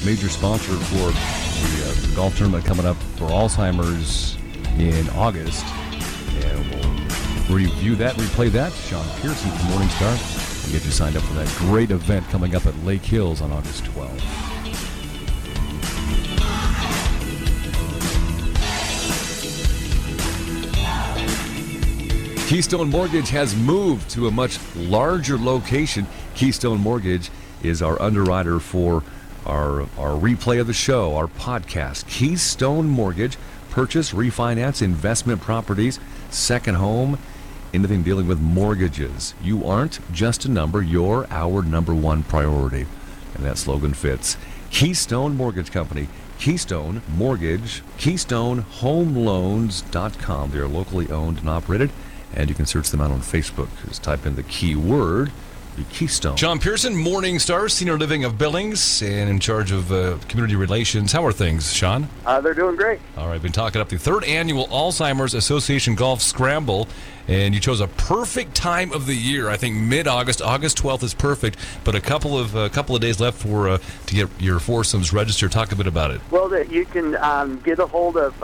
major sponsor for the golf tournament coming up for Alzheimer's in August. And we'll review that, replay that. Sean Pearson from Morningstar. And get you signed up for that great event coming up at Lake Hills on August 12th. Keystone Mortgage has moved to a much larger location. Keystone Mortgage is our underwriter for our replay of the show, our podcast. Keystone Mortgage, purchase, refinance, investment properties, second home, anything dealing with mortgages. You aren't just a number, you're our number one priority. And that slogan fits. Keystone Mortgage Company, Keystone Mortgage, KeystoneHomeLoans.com. They are locally owned and operated. And you can search them out on Facebook. Just type in the keyword, the Keystone. Sean Pearson, Morningstar, Senior Living of Billings, and in charge of community relations. How are things, Sean? They're doing great. All right, been talking up the third annual Alzheimer's Association Golf Scramble, and you chose a perfect time of the year. I think mid-August, August 12th is perfect, but a couple of days left for to get your foursomes registered. Talk a bit about it. Well, you can get a hold of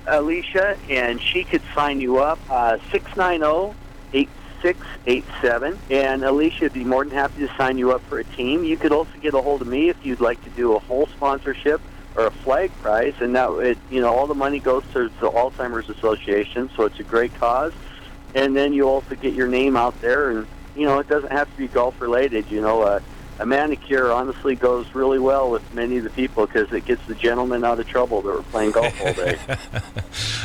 Alicia, and she could sign you up. 690-8687, and Alicia would be more than happy to sign you up for a team. You could also get a hold of me if you'd like to do a whole sponsorship or a flag prize, and that all the money goes to the Alzheimer's Association, so it's a great cause. And then you also get your name out there, and it doesn't have to be golf related. A manicure honestly goes really well with many of the people because it gets the gentlemen out of trouble that were playing golf all day.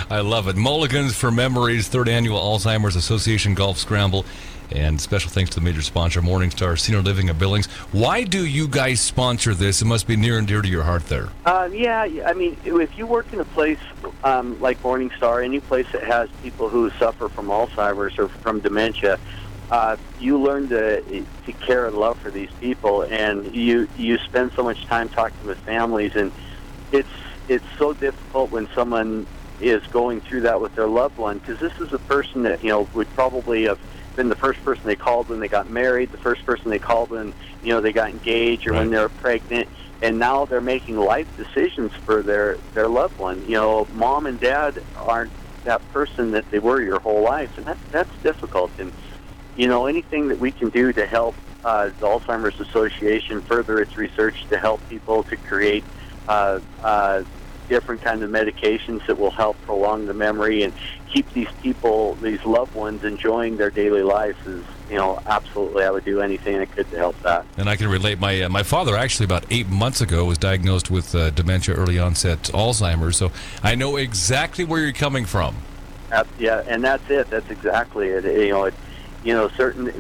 I love it. Mulligans for Memories, third annual Alzheimer's Association Golf Scramble. And special thanks to the major sponsor, Morningstar, Senior Living of Billings. Why do you guys sponsor this? It must be near and dear to your heart there. Yeah, I mean, if you work in a place like Morningstar, any place that has people who suffer from Alzheimer's or from dementia, you learn to care and love for these people, and you spend so much time talking with families, and it's so difficult when someone is going through that with their loved one, because this is a person that would probably have been the first person they called when they got married, the first person they called when they got engaged or when they were pregnant, and now they're making life decisions for their loved one. Mom and dad aren't that person that they were your whole life, and that's difficult. And anything that we can do to help the Alzheimer's Association further its research to help people to create different kinds of medications that will help prolong the memory and keep these people, these loved ones, enjoying their daily lives is, absolutely, I would do anything I could to help that. And I can relate. My father, actually, about 8 months ago, was diagnosed with dementia, early onset Alzheimer's, so I know exactly where you're coming from. Yeah, and that's it. That's exactly it.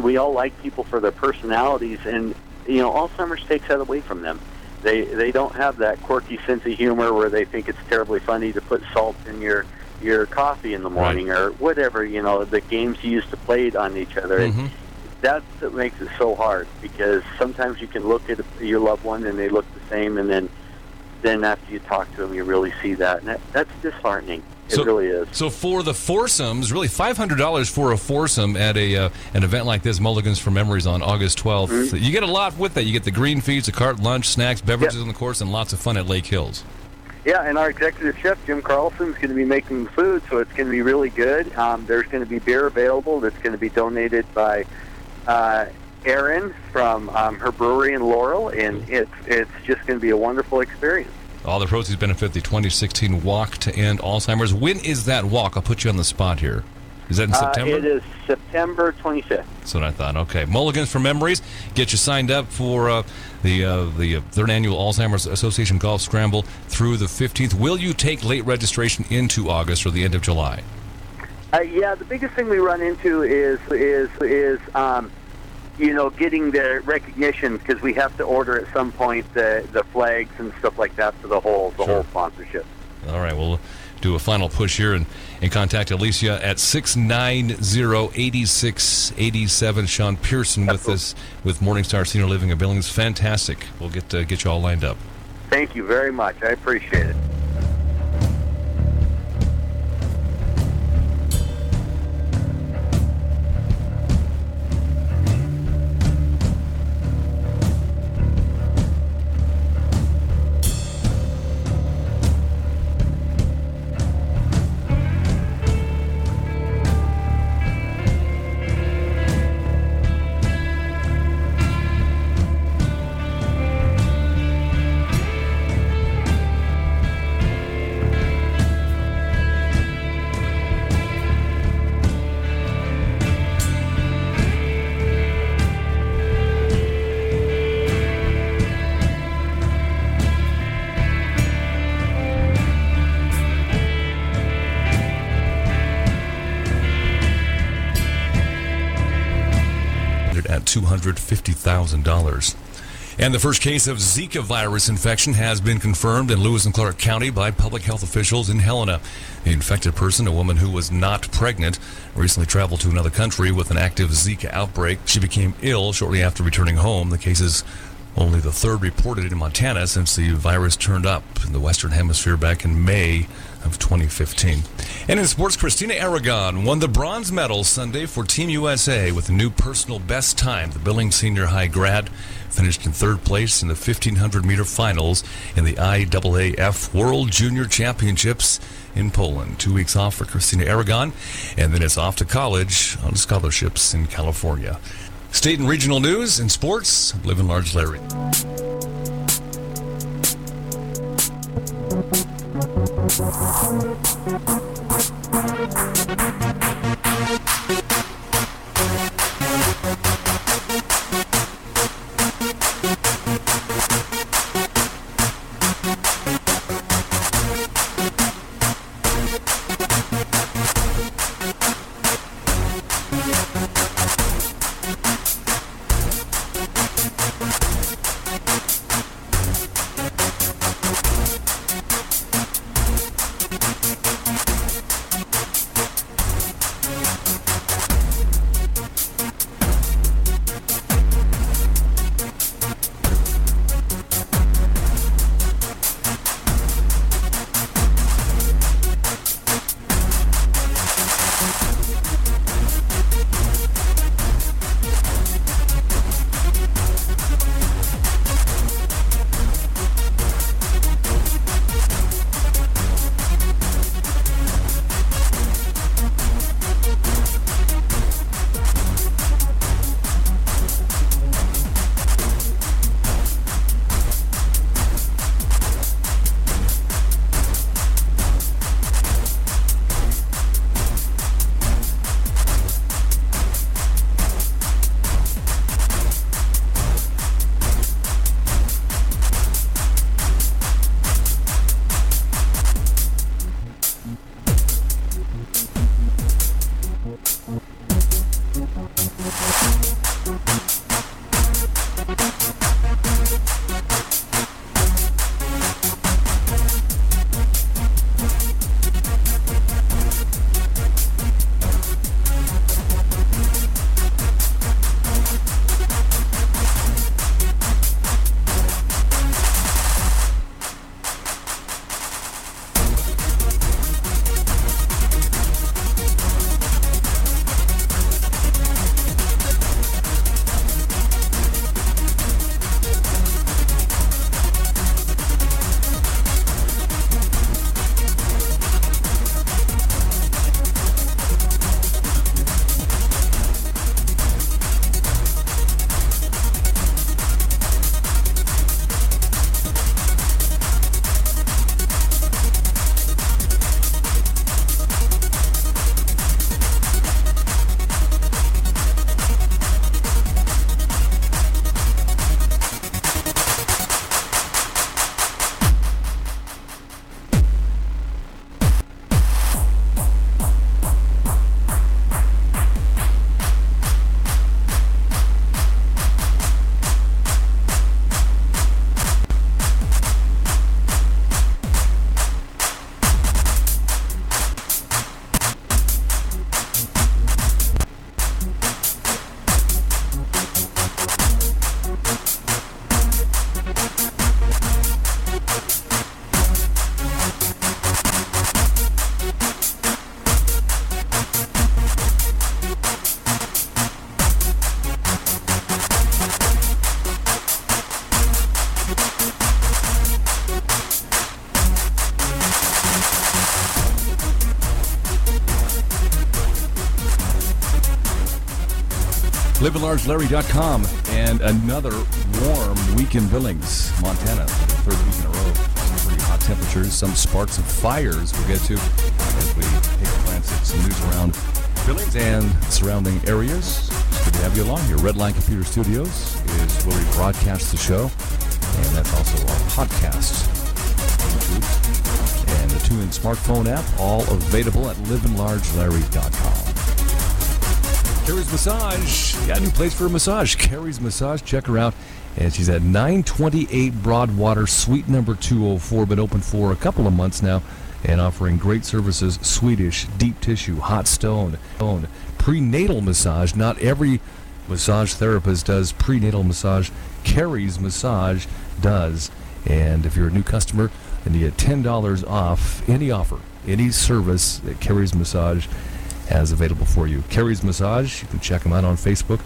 We all like people for their personalities, and Alzheimer's takes that away from them. They don't have that quirky sense of humor where they think it's terribly funny to put salt in your coffee in the morning or whatever. The games you used to play on each other. Mm-hmm. That's what makes it so hard, because sometimes you can look at your loved one and they look the same, and then after you talk to them, you really see that, and that's disheartening. It really is. So for the foursomes, really $500 for a foursome at an event like this, Mulligans for Memories on August 12th. Mm-hmm. You get a lot with that. You get the green feeds, a cart lunch, snacks, beverages on the course, and lots of fun at Lake Hills. Yeah, and our executive chef, Jim Carlson, is going to be making food, so it's going to be really good. There's going to be beer available that's going to be donated by Erin from her brewery in Laurel, and it's just going to be a wonderful experience. All the proceeds benefit the 2016 Walk to End Alzheimer's. When is that walk? I'll put you on the spot here. Is that in September? It is September 25th. That's what I thought. Okay. Mulligans for Memories. Get you signed up for the third annual Alzheimer's Association Golf Scramble through the 15th. Will you take late registration into August or the end of July? Yeah, the biggest thing we run into is getting the recognition, because we have to order at some point the flags and stuff like that for the whole sponsorship. All right, we'll do a final push here and contact Alicia at 690-8687. Sean Pearson with us with Morningstar Senior Living of Billings. Fantastic. We'll get you all lined up. Thank you very much. I appreciate it. $250,000. And the first case of Zika virus infection has been confirmed in Lewis and Clark County by public health officials in Helena. The infected person, a woman who was not pregnant, recently traveled to another country with an active Zika outbreak. She became ill shortly after returning home. The case is only the third reported in Montana since the virus turned up in the Western Hemisphere back in May of 2015. And in sports, Christina Aragon won the bronze medal Sunday for Team USA with a new personal best time. The Billings Senior High grad finished in third place in the 1,500-meter finals in the IAAF World Junior Championships in Poland. 2 weeks off for Christina Aragon, and then it's off to college on scholarships in California. State and regional news and sports. Livin Large Larry. LivinLargeLarry.com, and another warm week in Billings, Montana. Third week in a row. Some pretty hot temperatures, some sparks of fires we'll get to as we take a glance at some news around Billings and surrounding areas. It's good to have you along here. Redline Computer Studios is where we broadcast the show, and that's also our podcast. And the TuneIn smartphone app, all available at LivinLargeLarry.com. Carrie's Massage. Got a new place for a massage. Carrie's Massage. Check her out. And she's at 928 Broadwater, Suite number 204. Been open for a couple of months now and offering great services. Swedish, deep tissue, hot stone, prenatal massage. Not every massage therapist does prenatal massage. Carrie's Massage does. And if you're a new customer, then you get $10 off any offer, any service that Carrie's Massage has available for you. Carrie's Massage, you can check them out on Facebook,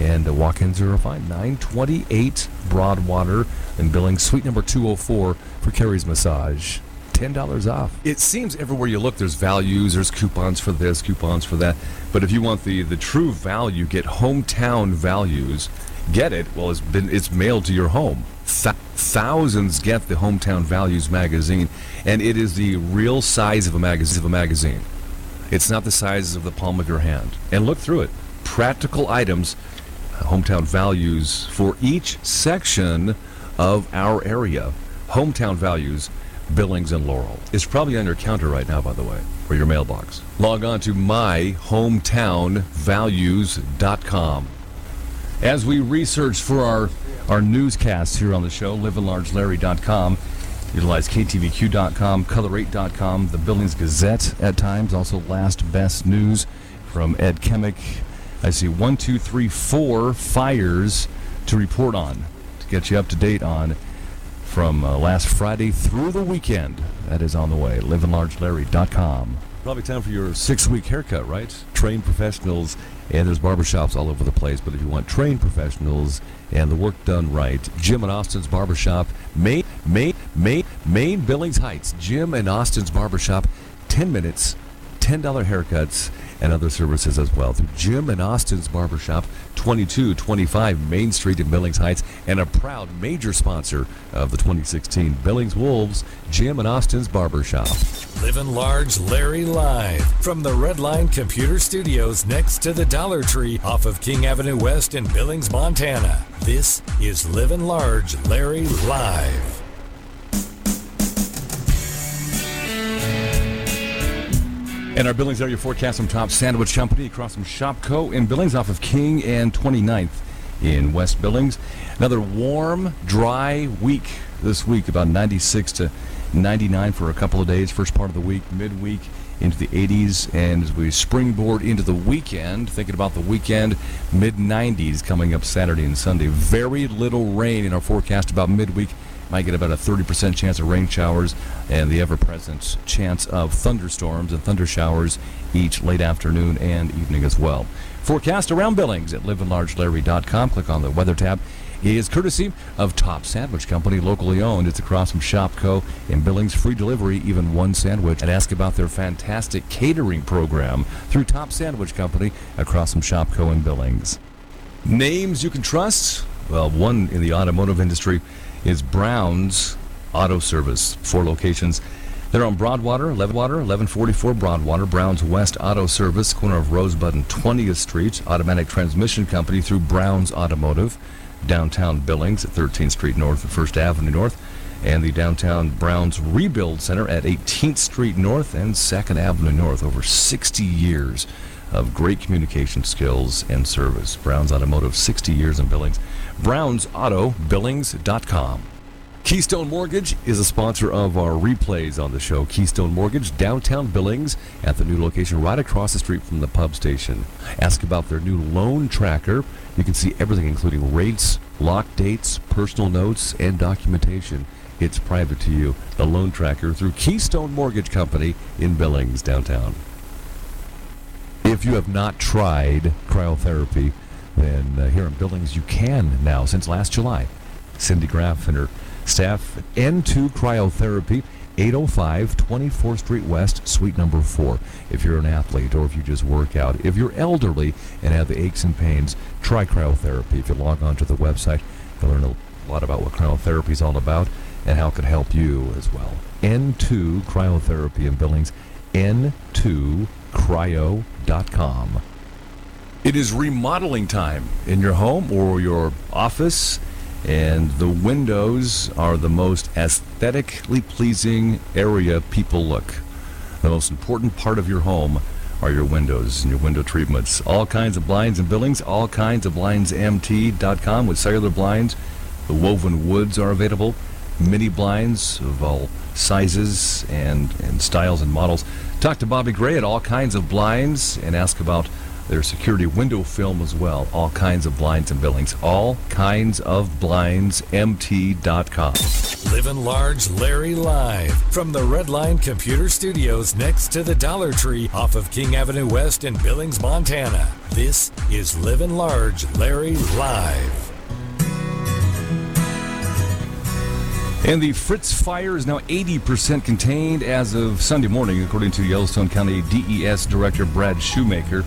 and walk-ins are fine. 928 Broadwater in Billings, Suite number 204 for Carrie's Massage. $10 off. It seems everywhere you look there's values, there's coupons for this, coupons for that. But if you want the true value, get Hometown Values. Get it? Well, it's mailed to your home. Thousands get the Hometown Values magazine, and it is the real size of a magazine. It's not the size of the palm of your hand. And look through it. Practical items, Hometown Values for each section of our area. Hometown Values, Billings and Laurel. It's probably on your counter right now, by the way, or your mailbox. Log on to myhometownvalues.com. As we research for our newscasts here on the show, livinlargelarry.com, utilize ktvq.com, color8.com, the Billings Gazette at times, also Last Best News from Ed Kemick. I see 1, 2, 3, 4 fires to report on, to get you up to date on from last Friday through the weekend. That is on the way, livinlargelarry.com. Probably time for your 6-week haircut, right? Trained professionals, and there's barbershops all over the place, but if you want trained professionals and the work done right, Jim and Austin's Barbershop, Main Billings Heights. Jim and Austin's Barbershop, 10 minutes, $10 haircuts, and other services as well. Through Jim and Austin's Barbershop, 2225 Main Street in Billings Heights, and a proud major sponsor of the 2016 Billings Wolves, Jim and Austin's Barbershop. Livin' Large Larry live from the Redline Computer Studios next to the Dollar Tree off of King Avenue West in Billings, Montana. This is Livin' Large Larry live. And our Billings area forecast from Top Sandwich Company across from Shopco in Billings off of King and 29th in West Billings. Another warm, dry week this week, about 96 to 99 for a couple of days. First part of the week, midweek into the 80s. And as we springboard into the weekend, thinking about the weekend, mid-90s coming up Saturday and Sunday. Very little rain in our forecast about midweek. Might get about a 30% chance of rain showers and the ever-present chance of thunderstorms and thunder showers each late afternoon and evening as well. Forecast around Billings at livinlargelarry.com. Click on the weather tab. It is courtesy of Top Sandwich Company, locally owned. It's across from Shopco in Billings. Free delivery, even one sandwich. And ask about their fantastic catering program through Top Sandwich Company across from Shopco in Billings. Names you can trust? Well, one in the automotive industry is Brown's Auto Service. 4 locations. They're on Broadwater, 1144 Broadwater. Brown's West Auto Service, corner of Rosebud and 20th Street. Automatic Transmission Company through Brown's Automotive. Downtown Billings at 13th Street North and 1st Avenue North. And the downtown Brown's Rebuild Center at 18th Street North and 2nd Avenue North. Over 60 years of great communication skills and service. Brown's Automotive, 60 years in Billings. BrownsAutoBillings.com. Keystone Mortgage is a sponsor of our replays on the show. Keystone Mortgage, downtown Billings, at the new location right across the street from the pub station. Ask about their new loan tracker. You can see everything, including rates, lock dates, personal notes, and documentation. It's private to you. The loan tracker through Keystone Mortgage Company in Billings, downtown. If you have not tried cryotherapy, then here in Billings you can now since last July. Cindy Graff and her staff at N2 Cryotherapy, 805 24th Street West, Suite number 4. If you're an athlete or if you just work out, if you're elderly and have the aches and pains, try cryotherapy. If you log on to the website, you'll learn a lot about what cryotherapy is all about and how it can help you as well. N2 Cryotherapy in Billings, n2cryo.com. It is remodeling time in your home or your office, and the windows are the most aesthetically pleasing area people look. The most important part of your home are your windows and your window treatments. All kinds of blinds and billings, all kinds of blindsmt.com with cellular blinds. The woven woods are available. Mini blinds of all sizes and styles and models. Talk to Bobby Gray at All Kinds of Blinds and ask about their security window film as well. All kinds of blinds and billings. All kinds of blindsmt.com. Livin' Large Larry live from the Redline Computer Studios next to the Dollar Tree off of King Avenue West in Billings, Montana. This is Livin' Large Larry live. And the Fritz Fire is now 80% contained as of Sunday morning, according to Yellowstone County DES Director Brad Shoemaker.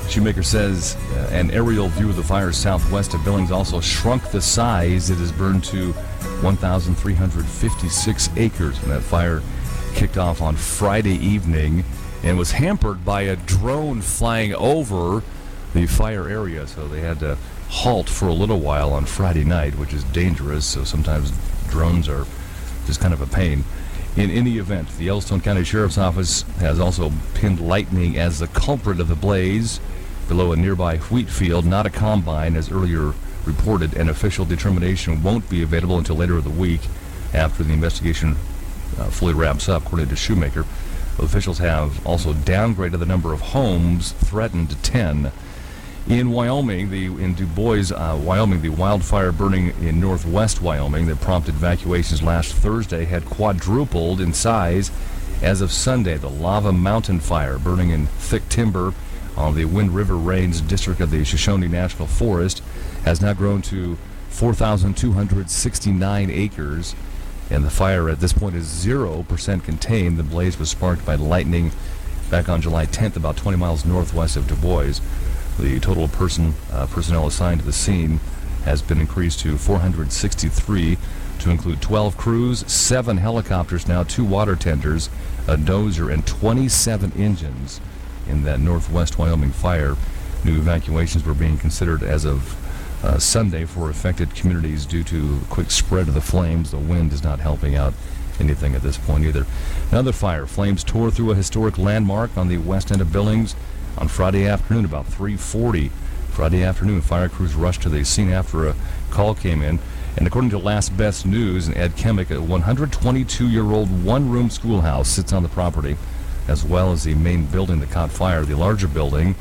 Shoemaker says an aerial view of the fire southwest of Billings also shrunk the size. It has burned to 1,356 acres. And that fire kicked off on Friday evening and was hampered by a drone flying over the fire area. So they had to halt for a little while on Friday night, which is dangerous. So sometimes drones are just kind of a pain. In any event, the Yellowstone County Sheriff's Office has also pinned lightning as the culprit of the blaze below a nearby wheat field, not a combine, as earlier reported. An official determination won't be available until later in the week after the investigation fully wraps up, according to Shoemaker. Officials have also downgraded the number of homes threatened to 10. In Wyoming, in Du Bois, Wyoming, the wildfire burning in northwest Wyoming that prompted evacuations last Thursday had quadrupled in size as of Sunday. The Lava Mountain Fire, burning in thick timber on the Wind River Range district of the Shoshone National Forest, has now grown to 4,269 acres, and the fire at this point is 0% contained. The blaze was sparked by lightning back on July 10th, about 20 miles northwest of Du Bois. The total personnel assigned to the scene has been increased to 463 to include 12 crews, 7 helicopters now, 2 water tenders, a dozer, and 27 engines in that northwest Wyoming fire. New evacuations were being considered as of Sunday for affected communities due to the quick spread of the flames. The wind is not helping out anything at this point either. Another fire. Flames tore through a historic landmark on the west end of Billings on Friday afternoon, about 3:40 Friday afternoon. Fire crews rushed to the scene after a call came in. And according to Last Best News and Ed Kemick, a 122-year-old one-room schoolhouse sits on the property, as well as the main building that caught fire. The larger building,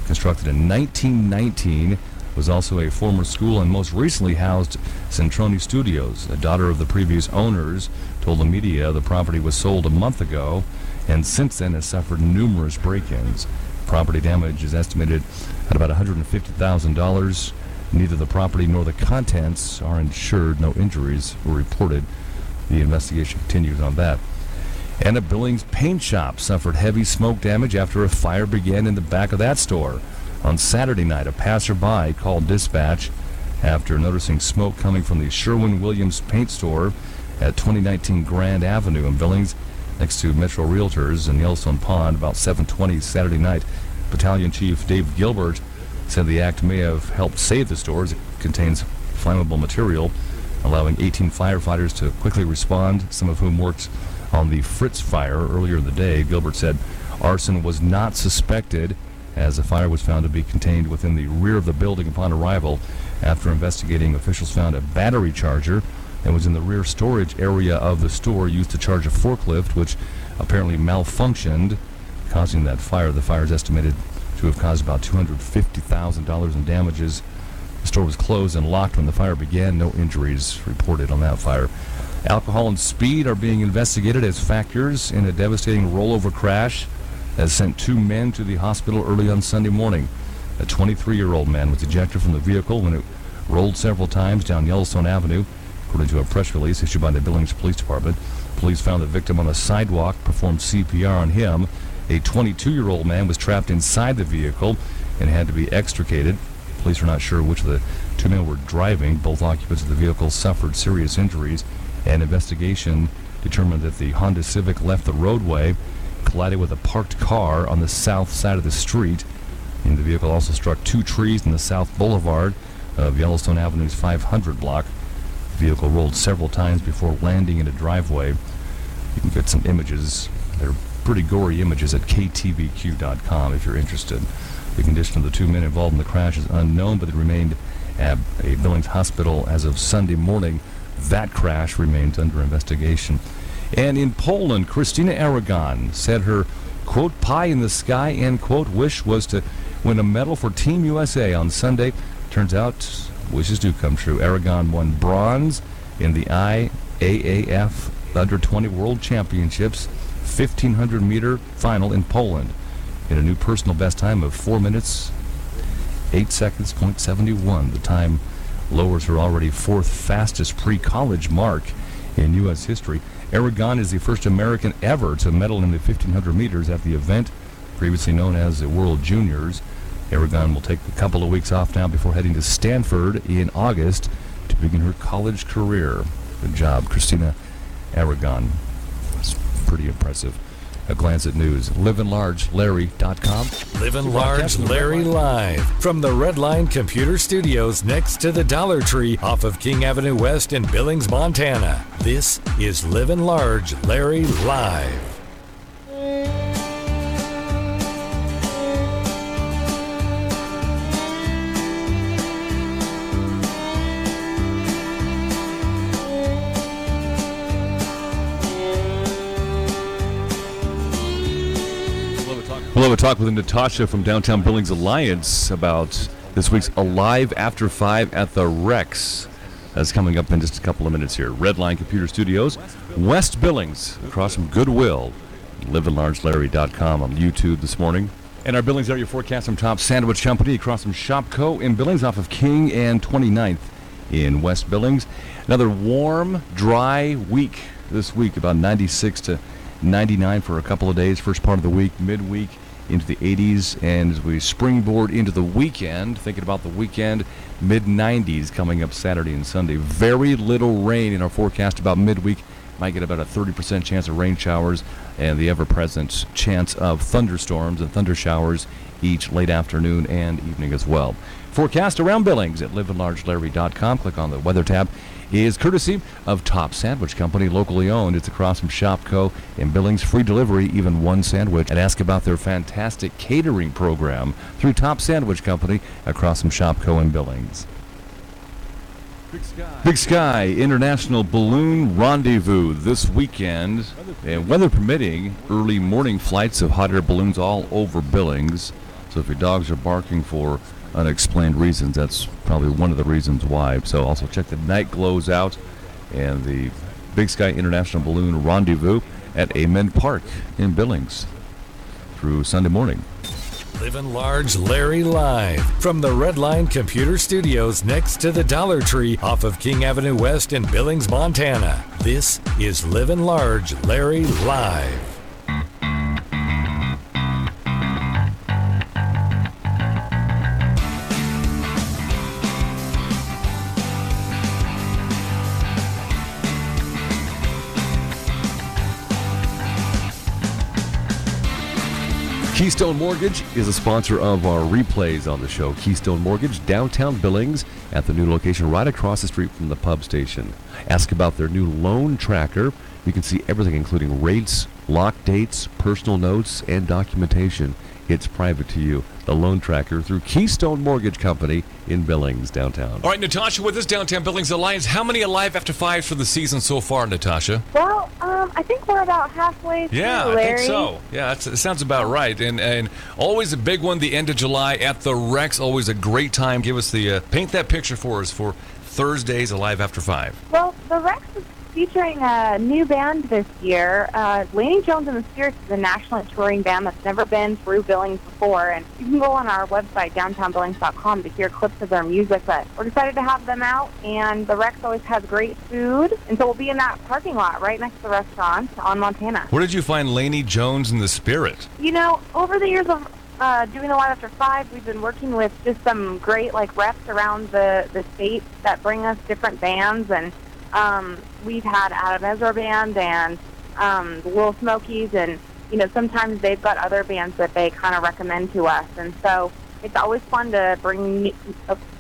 constructed in 1919, was also a former school and most recently housed Centrone Studios. A daughter of the previous owners told the media the property was sold a month ago and since then has suffered numerous break-ins. Property damage is estimated at about $150,000. Neither the property nor the contents are insured. No injuries were reported. The investigation continues on that. And a Billings paint shop suffered heavy smoke damage after a fire began in the back of that store. On Saturday night, a passerby called dispatch after noticing smoke coming from the Sherwin-Williams paint store at 2019 Grand Avenue in Billings, next to Metro Realtors in Yellowstone Pond, about 7:20 Saturday night. Battalion Chief Dave Gilbert said the act may have helped save the store as it contains flammable material, allowing 18 firefighters to quickly respond, some of whom worked on the Fritz fire earlier in the day. Gilbert said arson was not suspected as the fire was found to be contained within the rear of the building upon arrival. After investigating, officials found a battery charger that was in the rear storage area of the store used to charge a forklift, which apparently malfunctioned, causing that fire. The fire is estimated to have caused about $250,000 in damages. The store was closed and locked when the fire began. No injuries reported on that fire. Alcohol and speed are being investigated as factors in a devastating rollover crash that sent 2 men to the hospital early on Sunday morning. A 23-year-old man was ejected from the vehicle when it rolled several times down Yellowstone Avenue, according to a press release issued by the Billings Police Department. Police found the victim on the sidewalk, performed CPR on him. A 22-year-old man was trapped inside the vehicle and had to be extricated. Police are not sure which of the 2 men were driving. Both occupants of the vehicle suffered serious injuries. An investigation determined that the Honda Civic left the roadway, collided with a parked car on the south side of the street, and the vehicle also struck 2 trees in the south boulevard of Yellowstone Avenue's 500 block. The vehicle rolled several times before landing in a driveway. You can get some images. They're pretty gory images at ktvq.com if you're interested. The condition of the two men involved in the crash is unknown, but they remained at a Billings hospital as of Sunday morning. That crash remains under investigation. And in Poland, Christina Aragon said her, quote, pie in the sky, end quote, wish was to win a medal for Team USA on Sunday. Turns out wishes do come true. Aragon won bronze in the IAAF Under-20 World Championships 1,500-meter final in Poland in a new personal best time of 4 minutes, 8 seconds, .71. The time lowers her already fourth fastest pre-college mark in U.S. history. Aragon is the first American ever to medal in the 1,500 meters at the event, previously known as the World Juniors. Aragon will take a couple of weeks off now before heading to Stanford in August to begin her college career. Good job, Christina Aragon. It's pretty impressive. A glance at news. LivinLargeLarry.com. Livin Large Larry live from the Redline Computer Studios next to the Dollar Tree off of King Avenue West in Billings, Montana. This is Livin Large Larry live. We'll have a talk with Natasha from Downtown Billings Alliance about this week's Alive After 5 at the Rex. That's coming up in just a couple of minutes here. Redline Computer Studios, West Billings, across from Goodwill. LivinLargeLarry.com on YouTube this morning. And our Billings area forecast from Top Sandwich Company across from Shopco in Billings off of King and 29th in West Billings. Another warm, dry week this week, about 96 to 99 for a couple of days. First part of the week, midweek into the 80s, and as we springboard into the weekend, thinking about the weekend, mid-90s coming up Saturday and Sunday. Very little rain in our forecast about midweek. Might get about a 30% chance of rain showers and the ever-present chance of thunderstorms and thunder showers each late afternoon and evening as well. Forecast around Billings at liveandlargelarry.com. Click on the weather tab. Is courtesy of Top Sandwich Company, locally owned. It's across from Shopco in Billings. Free delivery, even one sandwich. And ask about their fantastic catering program through Top Sandwich Company across from Shopco in Billings. Big Sky International Balloon Rendezvous this weekend. And weather permitting, early morning flights of hot air balloons all over Billings. So if your dogs are barking for unexplained reasons, that's probably one of the reasons why. So also check the night glows out and the Big Sky International Balloon Rendezvous at Amen Park in Billings through Sunday morning. Livin Large Larry live from the Redline Computer Studios next to the Dollar Tree off of King Avenue West in Billings, Montana. This is Livin Large Larry live. Keystone Mortgage is a sponsor of our replays on the show. Keystone Mortgage, downtown Billings, at the new location right across the street from the pub station. Ask about their new loan tracker. You can see everything, including rates, lock dates, personal notes, and documentation. It's private to you. The loan tracker through Keystone Mortgage Company in Billings, downtown. All right, Natasha, with this Downtown Billings Alliance, how many Alive After 5 for the season so far, Natasha? Well, I think we're about halfway through, Yeah, I Larry. think so. Yeah, it sounds about right. And always a big one, the end of July at the Rex. Always a great time. Give us the paint that picture for us for Thursdays Alive After 5. Well, the Rex is featuring a new band this year. Laney Jones and the Spirits is a nationally touring band that's never been through Billings before, and you can go on our website, downtownbillings.com, to hear clips of their music. But we're excited to have them out, and the Rex always has great food, and so we'll be in that parking lot right next to the restaurant on Montana. Where did you find Laney Jones and the Spirit? You know, over the years of doing Alive After 5, we've been working with just some great reps around the state that bring us different bands, and we've had Adam Ezra Band and the Little Smokies, and sometimes they've got other bands that they kind of recommend to us, and so it's always fun to bring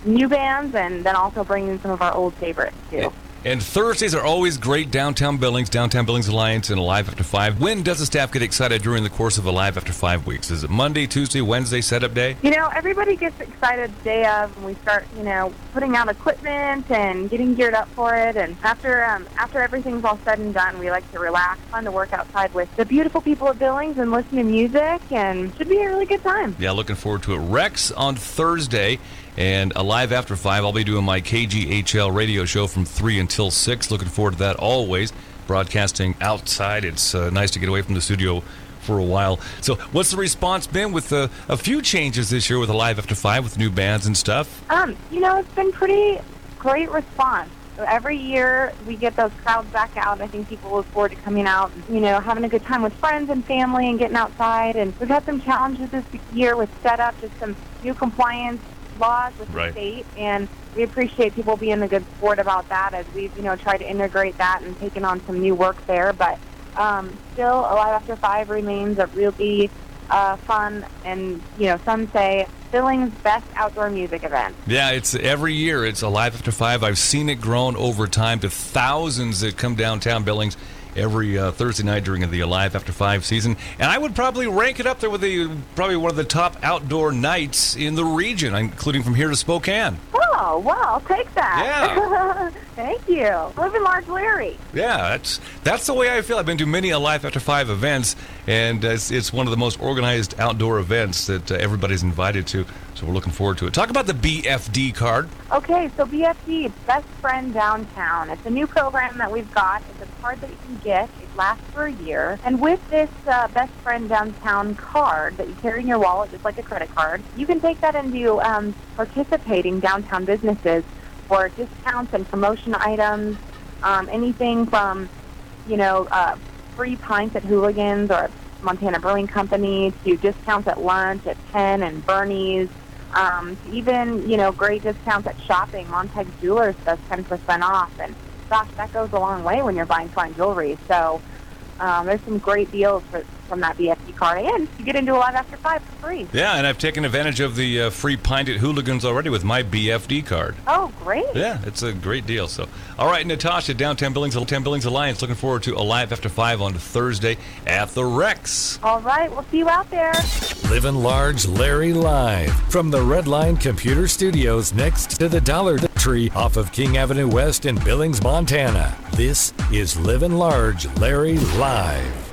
new bands and then also bring in some of our old favorites too. And Thursdays are always great. Downtown Billings Alliance, and Alive After 5. When does the staff get excited during the course of Alive After 5 weeks? Is it Monday, Tuesday, Wednesday, setup day? Everybody gets excited the day of, and we start, putting out equipment and getting geared up for it. And after everything's all said and done, we like to relax, fun to work outside with the beautiful people of Billings and listen to music, and should be a really good time. Yeah, looking forward to it. Rex on Thursday. And Alive After 5, I'll be doing my KGHL radio show from 3 until 6. Looking forward to that always. Broadcasting outside. It's nice to get away from the studio for a while. So what's the response been with a few changes this year with Alive After 5 with new bands and stuff? It's been pretty great response. So every year we get those crowds back out. I think people look forward to coming out and, having a good time with friends and family and getting outside. And we've had some challenges this year with setup, just some new compliance laws with the state, and we appreciate people being a good sport about that as we've, tried to integrate that and taken on some new work there. But still, Alive After 5 remains a really fun and, some say Billings' best outdoor music event. Yeah, it's every year. It's Alive After 5. I've seen it grown over time to thousands that come downtown Billings every Thursday night during the Alive After 5 season. And I would probably rank it up there with probably one of the top outdoor nights in the region, including from here to Spokane. Oh, well, I'll take that. Yeah. Thank you. Livin Large Larry. Yeah, that's the way I feel. I've been to many Alive After 5 events, and it's one of the most organized outdoor events that everybody's invited to. So we're looking forward to it. Talk about the BFD card. Okay, so BFD, Best Friend Downtown. It's a new program that we've got. It's a card that you can get. It lasts for a year. And with this Best Friend Downtown card that you carry in your wallet, just like a credit card, you can take that into participating downtown businesses for discounts and promotion items, anything from, free pints at Hooligans or Montana Brewing Company to discounts at lunch at Penn and Bernie's. Even, great discounts at shopping. Montag Jewelers does 10% off. And, gosh, that goes a long way when you're buying fine jewelry. So there's some great deals from that BFD card. And you get into Alive After 5 for free. Yeah, and I've taken advantage of the free pint at Hooligans already with my BFD card. Oh, great. Yeah, it's a great deal. So, all right, Natasha, Downtown Billings Alliance, looking forward to Alive After 5 on Thursday at the Rex. All right, we'll see you out there. Livin Large Larry live from the Redline Computer Studios next to the Dollar Tree off of King Avenue West in Billings, Montana. This is Livin Large Larry live.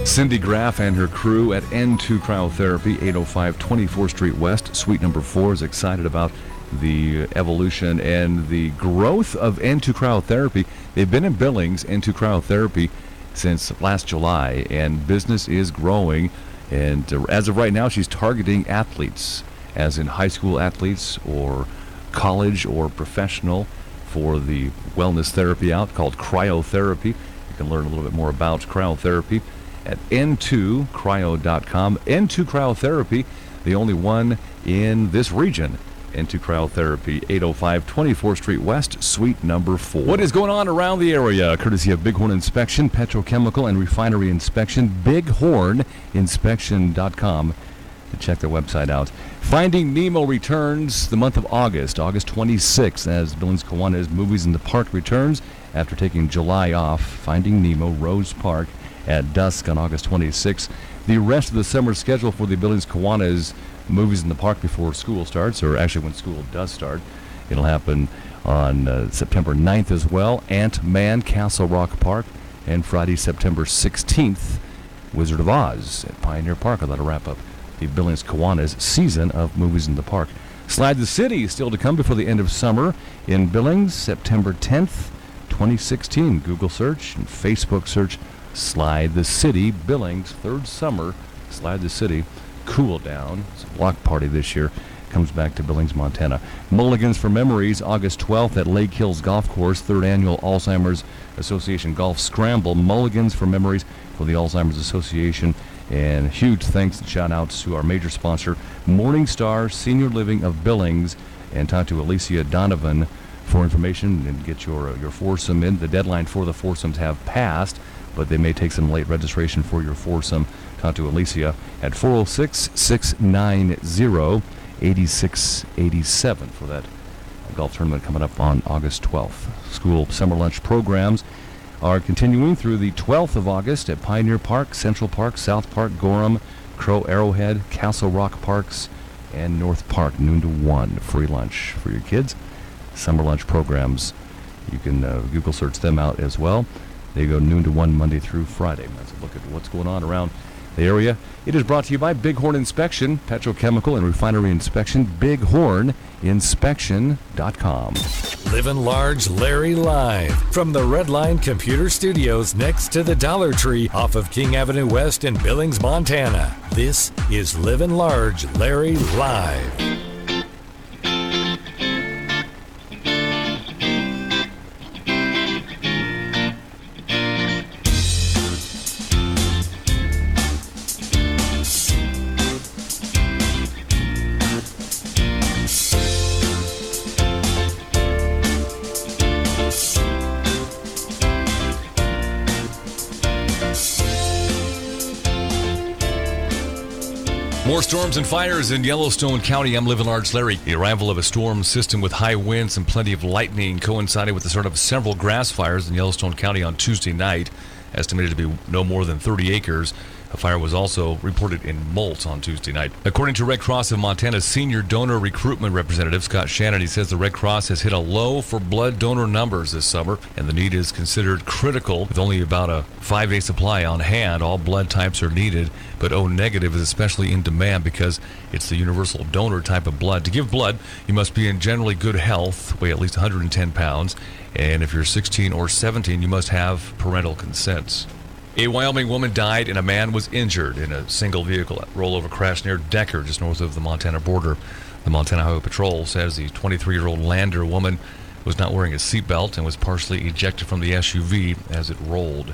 Cindy Graff and her crew at N2 Cryotherapy, 805 24th Street West, suite number 4, is excited about the evolution and the growth of N2 Cryotherapy. They've been in Billings, N2 Cryotherapy, since last July, and business is growing. And as of right now, she's targeting athletes, as in high school athletes or college or professional, for the wellness therapy out called cryotherapy. You can learn a little bit more about cryotherapy at n2cryo.com. N2 Cryotherapy, the only one in this region. N2 Cryotherapy, 805 24th Street West, suite number 4. What is going on around the area? Courtesy of Bighorn Inspection, Petrochemical and Refinery Inspection, bighorninspection.com. Check their website out. Finding Nemo returns the month of August 26th, as Billings Kiwanis Movies in the Park returns after taking July off. Finding Nemo, Rose Park, at dusk on August 26th. The rest of the summer schedule for the Billings Kiwanis Movies in the Park before school starts, or actually when school does start. It'll happen on September 9th as well. Ant-Man, Castle Rock Park, and Friday, September 16th, Wizard of Oz at Pioneer Park. That'll wrap up the Billings Kiwanis season of Movies in the Park. Slide the City is still to come before the end of summer in Billings, September 10th, 2016. Google search and Facebook search Slide the City, Billings, third summer, Slide the City, Cool Down. It's a block party this year. Comes back to Billings, Montana. Mulligans for Memories, August 12th at Lake Hills Golf Course, third annual Alzheimer's Association Golf Scramble. Mulligans for Memories for the Alzheimer's Association And huge thanks and shout-outs to our major sponsor, Morningstar Senior Living of Billings, and talk to Alicia Donovan for information and get your foursome in. The deadline for the foursomes have passed, but they may take some late registration for your foursome. Talk to Alicia at 406-690-8687 for that golf tournament coming up on August 12th. School summer lunch programs are continuing through the 12th of August at Pioneer Park, Central Park, South Park, Gorham, Crow Arrowhead, Castle Rock Parks, and North Park, noon to 1. Free lunch for your kids. Summer lunch programs, you can Google search them out as well. They go noon to 1 Monday through Friday. Let's look at what's going on around the area. It is brought to you by Bighorn Inspection, Petrochemical and Refinery Inspection, BighornInspection.com. Livin' Large Larry live from the Redline Computer Studios next to the Dollar Tree off of King Avenue West in Billings, Montana. This is Livin' Large Larry live. More storms and fires in Yellowstone County. I'm Livin' Large Larry. The arrival of a storm system with high winds and plenty of lightning coincided with the start of several grass fires in Yellowstone County on Tuesday night, estimated to be no more than 30 acres. A fire was also reported in Molt on Tuesday night. According to Red Cross of Montana's senior donor recruitment representative, Scott Shannon, he says the Red Cross has hit a low for blood donor numbers this summer, and the need is considered critical. With only about a 5-day supply on hand, all blood types are needed, but O negative is especially in demand because it's the universal donor type of blood. To give blood, you must be in generally good health, weigh at least 110 pounds, and if you're 16 or 17, you must have parental consent. A Wyoming woman died and a man was injured in a single vehicle rollover crash near Decker, just north of the Montana border. The Montana Highway Patrol says the 23-year-old Lander woman was not wearing a seatbelt and was partially ejected from the SUV as it rolled.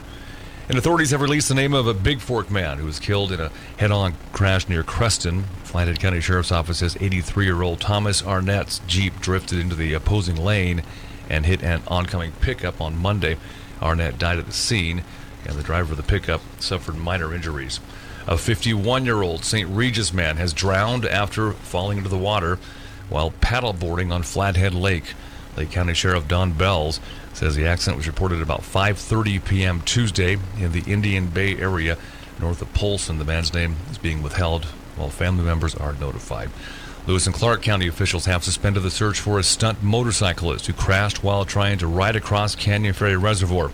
And authorities have released the name of a Big Fork man who was killed in a head-on crash near Creston. Flathead County Sheriff's Office says 83-year-old Thomas Arnett's Jeep drifted into the opposing lane and hit an oncoming pickup on Monday. Arnett died at the scene, and the driver of the pickup suffered minor injuries. A 51-year-old St. Regis man has drowned after falling into the water while paddleboarding on Flathead Lake. Lake County Sheriff Don Bells says the accident was reported about 5:30 p.m. Tuesday in the Indian Bay area north of Polson. The man's name is being withheld while family members are notified. Lewis and Clark County officials have suspended the search for a stunt motorcyclist who crashed while trying to ride across Canyon Ferry Reservoir.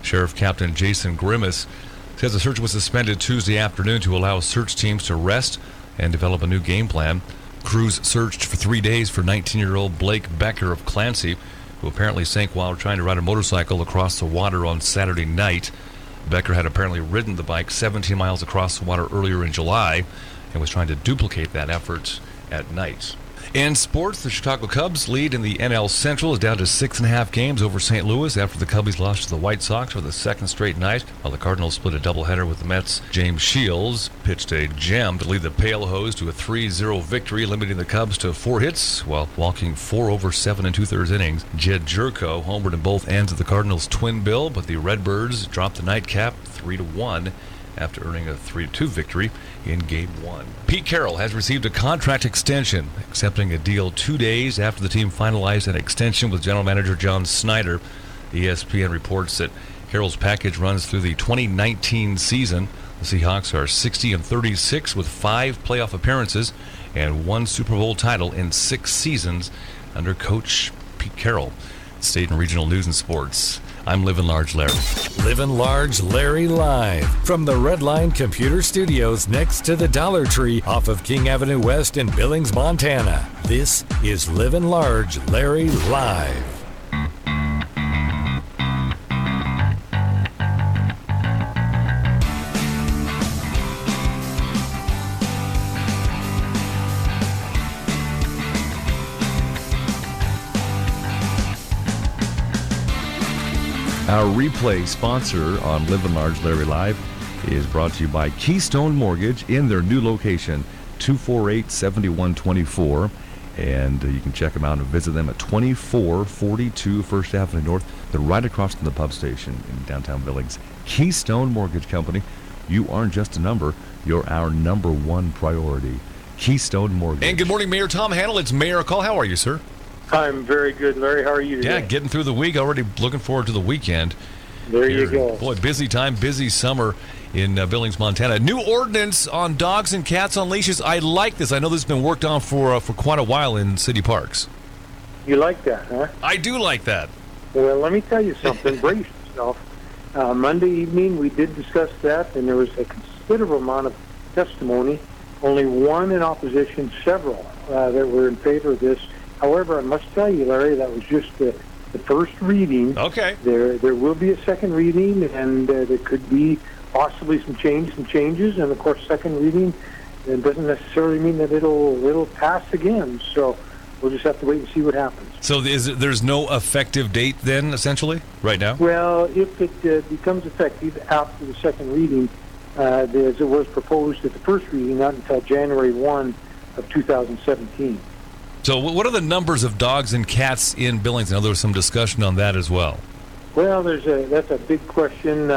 Sheriff Captain Jason Grimace says the search was suspended Tuesday afternoon to allow search teams to rest and develop a new game plan. Crews searched for 3 days for 19-year-old Blake Becker of Clancy, who apparently sank while trying to ride a motorcycle across the water on Saturday night. Becker had apparently ridden the bike 17 miles across the water earlier in July and was trying to duplicate that effort at night. In sports, the Chicago Cubs lead in the NL Central is down to 6.5 games over St. Louis after the Cubbies lost to the White Sox for the second straight night, while the Cardinals split a doubleheader with the Mets. James Shields pitched a gem to lead the Pale Hose to a 3-0 victory, limiting the Cubs to 4 hits while walking 4 over 7 2/3 innings. Jed Jerko homered in both ends of the Cardinals' twin bill, but the Redbirds dropped the nightcap 3-1. After earning a 3-2 victory in Game 1. Pete Carroll has received a contract extension, accepting a deal 2 days after the team finalized an extension with general manager John Snyder. ESPN reports that Carroll's package runs through the 2019 season. The Seahawks are 60-36 with 5 playoff appearances and 1 Super Bowl title in 6 seasons under Coach Pete Carroll. State and regional news and sports. I'm Livin' Large Larry. Livin' Large Larry live from the Redline Computer Studios next to the Dollar Tree off of King Avenue West in Billings, Montana. This is Livin' Large Larry live. Our replay sponsor on Livin' Large Larry Live is brought to you by Keystone Mortgage in their new location, 248-7124. And you can check them out and visit them at 2442 First Avenue North. They're right across from the pub station in downtown Billings. Keystone Mortgage Company. You aren't just a number, you're our number one priority. Keystone Mortgage. And good morning, Mayor Tom Handel. It's Mayor Call. How are you, sir? I'm very good, Larry. How are you today? Yeah, getting through the week. Already looking forward to the weekend. There you go. Boy, busy time, busy summer in Billings, Montana. New ordinance on dogs and cats on leashes. I like this. I know this has been worked on for quite a while in city parks. You like that, huh? I do like that. Well, let me tell you something. Brace yourself. Monday evening, we did discuss that, and there was a considerable amount of testimony. Only one in opposition, several that were in favor of this. However, I must tell you, Larry, that was just the first reading. Okay. There will be a second reading, and there could be possibly some changes. And of course, second reading, it doesn't necessarily mean that it'll pass again. So we'll just have to wait and see what happens. So there's no effective date then, essentially, right now? Well, if it becomes effective after the second reading, as it was proposed at the first reading, not until January 1 of 2017. So what are the numbers of dogs and cats in Billings? I know there was some discussion on that as well. Well, that's a big question.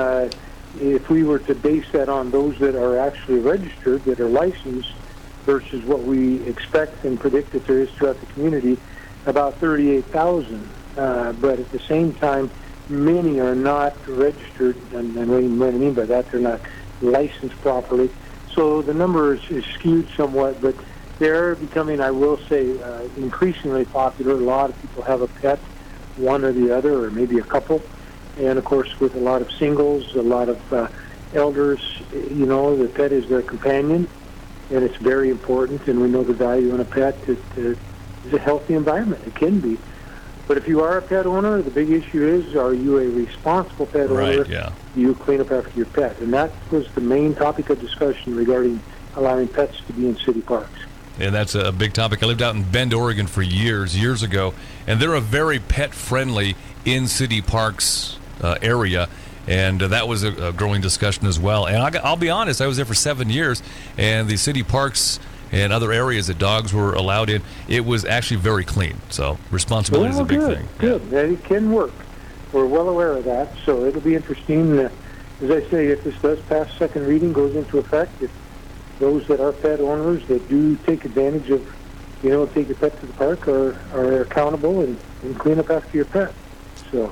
If we were to base that on those that are actually registered, that are licensed, versus what we expect and predict that there is throughout the community, about 38,000. But at the same time, many are not registered, and what I mean by that, they're not licensed properly. So the number is skewed somewhat, but they're becoming, I will say, increasingly popular. A lot of people have a pet, one or the other, or maybe a couple. And, of course, with a lot of singles, a lot of elders, the pet is their companion, and it's very important, and we know the value in a pet. It is a healthy environment. It can be. But if you are a pet owner, the big issue is, are you a responsible pet owner? Right, yeah. Do you clean up after your pet? And that was the main topic of discussion regarding allowing pets to be in city parks. And that's a big topic. I lived out in Bend, Oregon for years ago, and they're a very pet-friendly in-city parks area, and that was a growing discussion as well. And I'll be honest, I was there for 7 years, and the city parks and other areas that dogs were allowed in, it was actually very clean. So responsibility is a big thing. Good. Yeah. It can work. We're well aware of that, so it'll be interesting. As I say, if this does pass second reading, goes into effect, if those that are pet owners that do take advantage of, take your pet to the park are accountable and clean up after your pet. So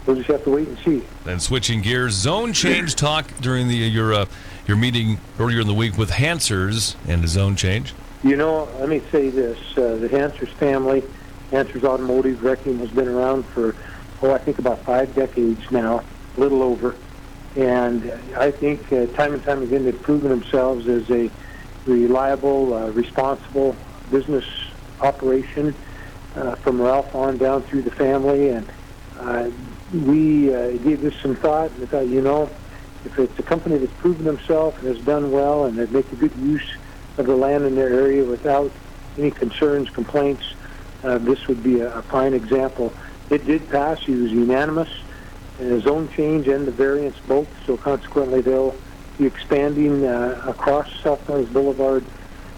we'll just have to wait and see. Then switching gears, zone change talk during your meeting earlier in the week with Hansers and the zone change. Let me say this. The Hansers family, Hansers Automotive Wrecking, has been around for, I think about 5 decades now, a little over. And I think time and time again they've proven themselves as a reliable, responsible business operation from Ralph on down through the family. And we gave this some thought and thought, if it's a company that's proven themselves and has done well and they make a good use of the land in their area without any concerns, complaints, this would be a fine example. It did pass. It was unanimous. Zone change and the variance both, so consequently they'll be expanding across South Billings Boulevard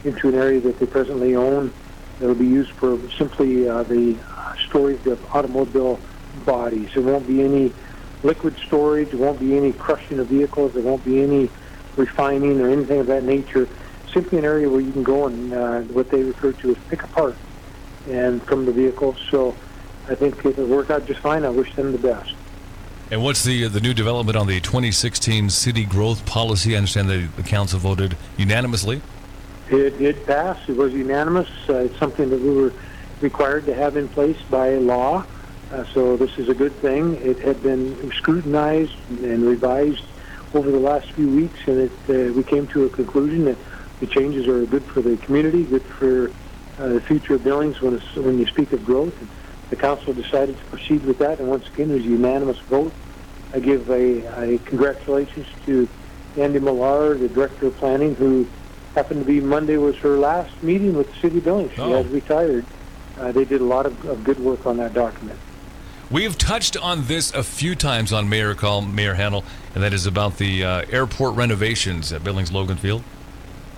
into an area that they presently own. It'll be used for simply the storage of automobile bodies. There won't be any liquid storage. There won't be any crushing of vehicles. There won't be any refining or anything of that nature. Simply an area where you can go and what they refer to as pick apart and from the vehicles. So I think it'll work out just fine. I wish them the best. And what's the new development on the 2016 city growth policy? I understand the council voted unanimously. It did pass. It was unanimous. It's something that we were required to have in place by law. So this is a good thing. It had been scrutinized and revised over the last few weeks, and we came to a conclusion that the changes are good for the community, good for the future of Billings when you speak of growth. The council decided to proceed with that, and once again, it was a unanimous vote. I give a congratulations to Andy Millar, the Director of Planning, who happened to be Monday was her last meeting with the City of Billings. She has retired. They did a lot of good work on that document. We've touched on this a few times on Mayor Call, Mayor Handel, and that is about the airport renovations at Billings Logan Field.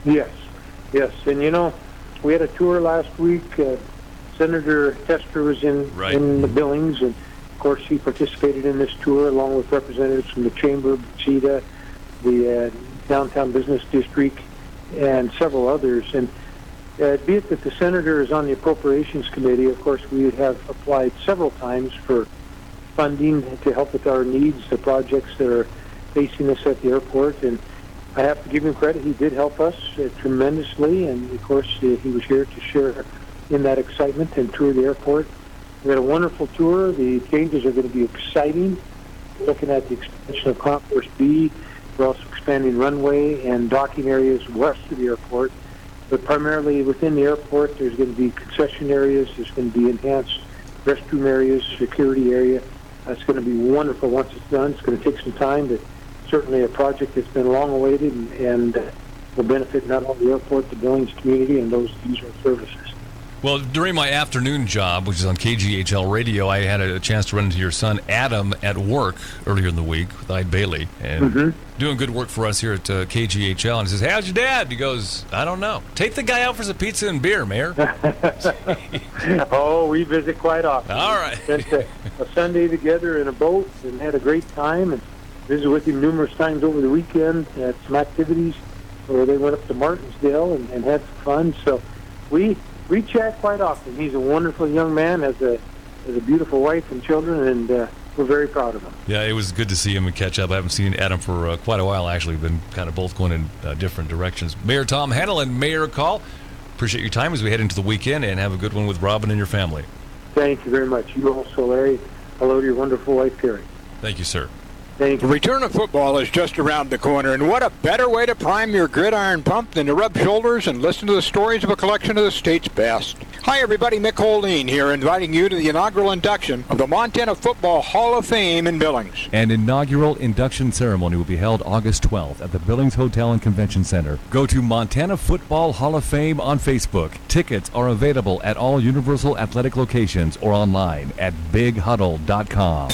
Yes. And we had a tour last week. Senator Tester was in the Billings, and of course he participated in this tour along with representatives from the Chamber, CETA, the Downtown Business District, and several others. And be it that the senator is on the Appropriations Committee, of course we have applied several times for funding to help with our needs, the projects that are facing us at the airport. And I have to give him credit. He did help us tremendously, and of course he was here to share in that excitement and tour the airport. We had a wonderful tour. The changes are going to be exciting. We're looking at the expansion of Concourse B. We're also expanding runway and docking areas west of the airport. But primarily within the airport, there's going to be concession areas. There's going to be enhanced restroom areas, security area. It's going to be wonderful once it's done. It's going to take some time, but certainly a project that's been long awaited and will benefit not only the airport, the Billings community, and those who use our services. Well, during my afternoon job, which is on KGHL radio, I had a chance to run into your son, Adam, at work earlier in the week with Ide Bailey, and doing good work for us here at KGHL. And he says, "How's your dad?" He goes, "I don't know. Take the guy out for some pizza and beer, Mayor." Oh, we visit quite often. All right. We spent a Sunday together in a boat and had a great time, and visited with him numerous times over the weekend at some activities where they went up to Martinsdale and had some fun. So we chat quite often. He's a wonderful young man, has a beautiful wife and children, and we're very proud of him. Yeah, it was good to see him and catch up. I haven't seen Adam for quite a while, actually. Been kind of both going in different directions. Mayor Tom Handel and Mayor Call, appreciate your time as we head into the weekend, and have a good one with Robin and your family. Thank you very much. You also, Larry. Hello to your wonderful wife, Terry. Thank you, sir. Thank The you. return of football is just around the corner, and what a better way to prime your gridiron pump than to rub shoulders and listen to the stories of a collection of the state's best. Hi, everybody. Mick Holdeen here, inviting you to the inaugural induction of the Montana Football Hall of Fame in Billings. An inaugural induction ceremony will be held August 12th at the Billings Hotel and Convention Center. Go to Montana Football Hall of Fame on Facebook. Tickets are available at all Universal Athletic locations or online at bighuddle.com.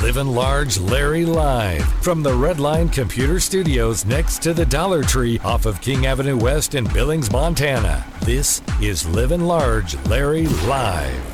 Livin' Large Larry live from the Redline Computer Studios next to the Dollar Tree off of King Avenue West in Billings, Montana. This is Livin' Large Larry live.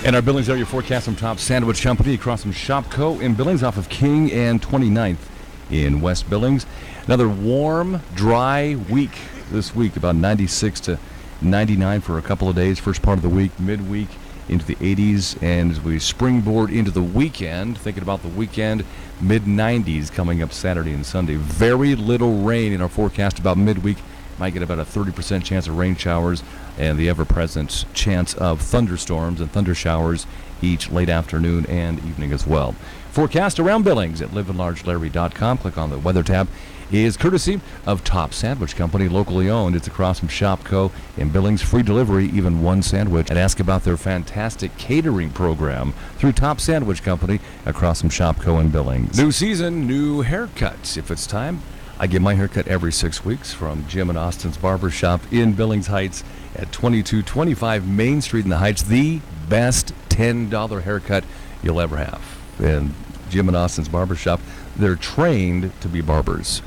And our Billings area forecast from Top Sandwich Company across from Shopco in Billings off of King and 29th in West Billings. Another warm, dry week this week, about 96 to 99 for a couple of days. First part of the week, midweek into the 80s. And as we springboard into the weekend, thinking about the weekend, mid-90s coming up Saturday and Sunday. Very little rain in our forecast about midweek. Might get about a 30% chance of rain showers and the ever-present chance of thunderstorms and thunder showers each late afternoon and evening as well. Forecast around Billings at liveandlargelarry.com. Click on the weather tab. Is courtesy of Top Sandwich Company, locally owned. It's across from Shopco in Billings. Free delivery, even one sandwich. And ask about their fantastic catering program through Top Sandwich Company across from Shopco in Billings. New season, new haircuts. If it's time, I get my haircut every 6 weeks from Jim and Austin's Barber Shop in Billings Heights at 2225 Main Street in the Heights. The best $10 haircut you'll ever have. And Jim and Austin's Barber Shop, they're trained to be barbers.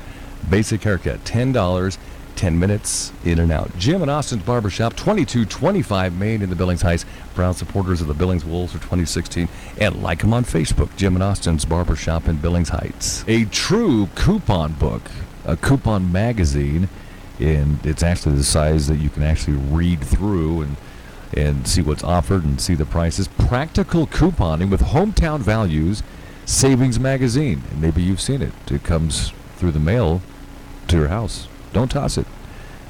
Basic haircut, $10, 10 minutes, in and out. Jim and Austin's Barber Shop, 2225 Main in the Billings Heights. Proud supporters of the Billings Wolves for 2016. And like them on Facebook, Jim and Austin's Barber Shop in Billings Heights. A true coupon book, a coupon magazine, and it's actually the size that you can actually read through and see what's offered and see the prices. Practical couponing with hometown values, savings magazine. And maybe you've seen it. It comes through the mail to your house. Don't toss it.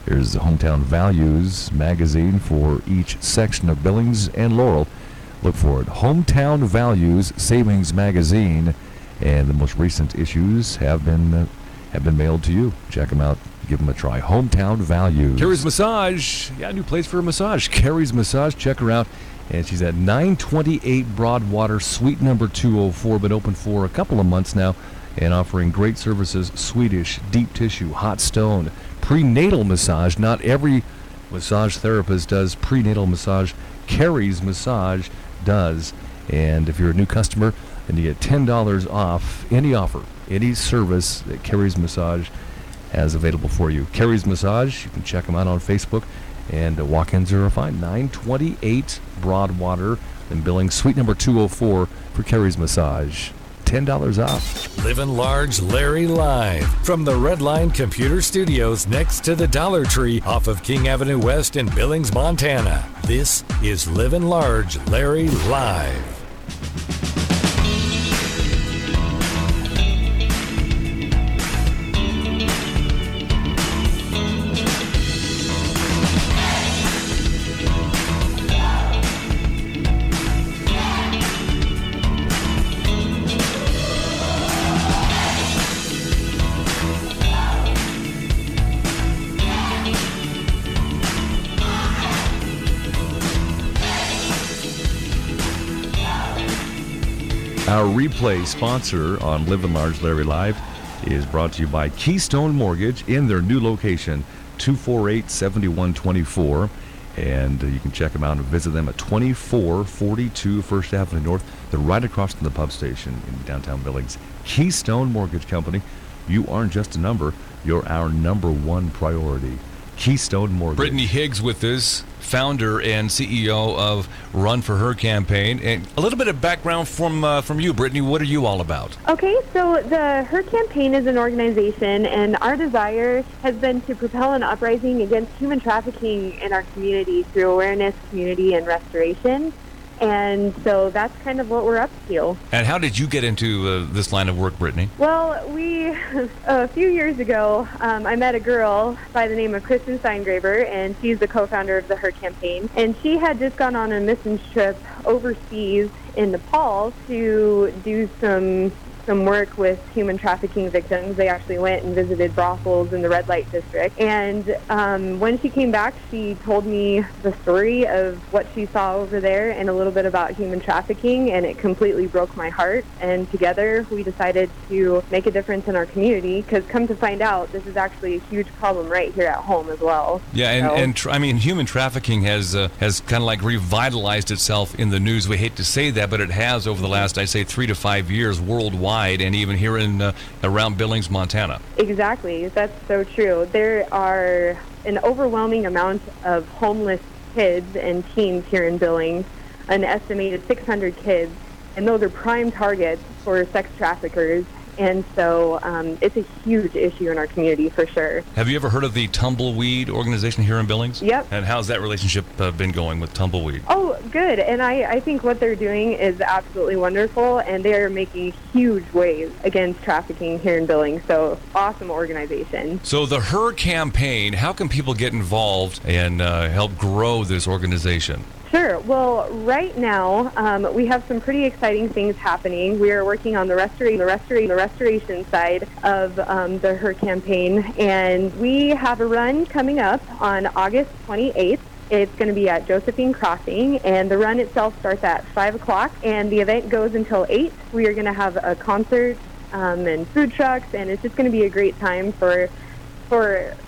There's the Hometown Values magazine for each section of Billings and Laurel. Look for it. Hometown Values Savings Magazine, and the most recent issues have been mailed to you. Check them out. Give them a try. Hometown Values. Carrie's Massage. Yeah, new place for a massage. Carrie's Massage. Check her out. And she's at 928 Broadwater, Suite number 204. Been open for a couple of months now and offering great services. Swedish, deep tissue, hot stone, prenatal massage. Not every massage therapist does prenatal massage. Carrie's Massage does. And if you're a new customer, then you get $10 off any offer, any service that Carrie's Massage has available for you. Carrie's Massage, you can check them out on Facebook, and walk-ins are fine. 928 Broadwater in Billings, Suite number 204 for Carrie's Massage. $10 off. Livin' Large Larry live from the Redline Computer Studios next to the Dollar Tree off of King Avenue West in Billings, Montana. This is Livin' Large Larry live. Our replay sponsor on Livin' Large Larry Live is brought to you by Keystone Mortgage in their new location, 248-7124. And you can check them out and visit them at 2442 First Avenue North. They're right across from the pub station in downtown Billings. Keystone Mortgage Company. You aren't just a number, you're our number one priority. Keystone Mortgage. Brittany Higgs with us, founder and CEO of Run for Her campaign. And a little bit of background from you, Brittany. What are you all about? Okay, so the Her campaign is an organization, and our desire has been to propel an uprising against human trafficking in our community through awareness, community, and restoration. And so that's kind of what we're up to. And how did you get into this line of work, Brittany? Well, a few years ago, I met a girl by the name of Kristen Steingraber, and she's the co-founder of the Her campaign. And she had just gone on a missions trip overseas in Nepal to do some work with human trafficking victims. They actually went and visited brothels in the red light district. And when she came back, she told me the story of what she saw over there and a little bit about human trafficking, and it completely broke my heart. And together we decided to make a difference in our community, because come to find out, this is actually a huge problem right here at home as well. Yeah, I mean, human trafficking has kind of like revitalized itself in the news. We hate to say that, but it has over the last, I'd say, 3 to 5 years worldwide, and even here in around Billings, Montana. Exactly. That's so true. There are an overwhelming amount of homeless kids and teens here in Billings, an estimated 600 kids, and those are prime targets for sex traffickers. And so it's a huge issue in our community for sure. Have you ever heard of the Tumbleweed organization here in Billings? Yep. And how's that relationship been going with Tumbleweed? Oh, good. And I think what they're doing is absolutely wonderful, and they are making huge waves against trafficking here in Billings. So awesome organization. So the Her campaign, how can people get involved and help grow this organization? Sure. Well, right now, we have some pretty exciting things happening. We are working on the restoration side of the Her campaign, and we have a run coming up on August 28th. It's going to be at Josephine Crossing, and the run itself starts at 5 o'clock, and the event goes until 8. We are going to have a concert and food trucks, and it's just going to be a great time for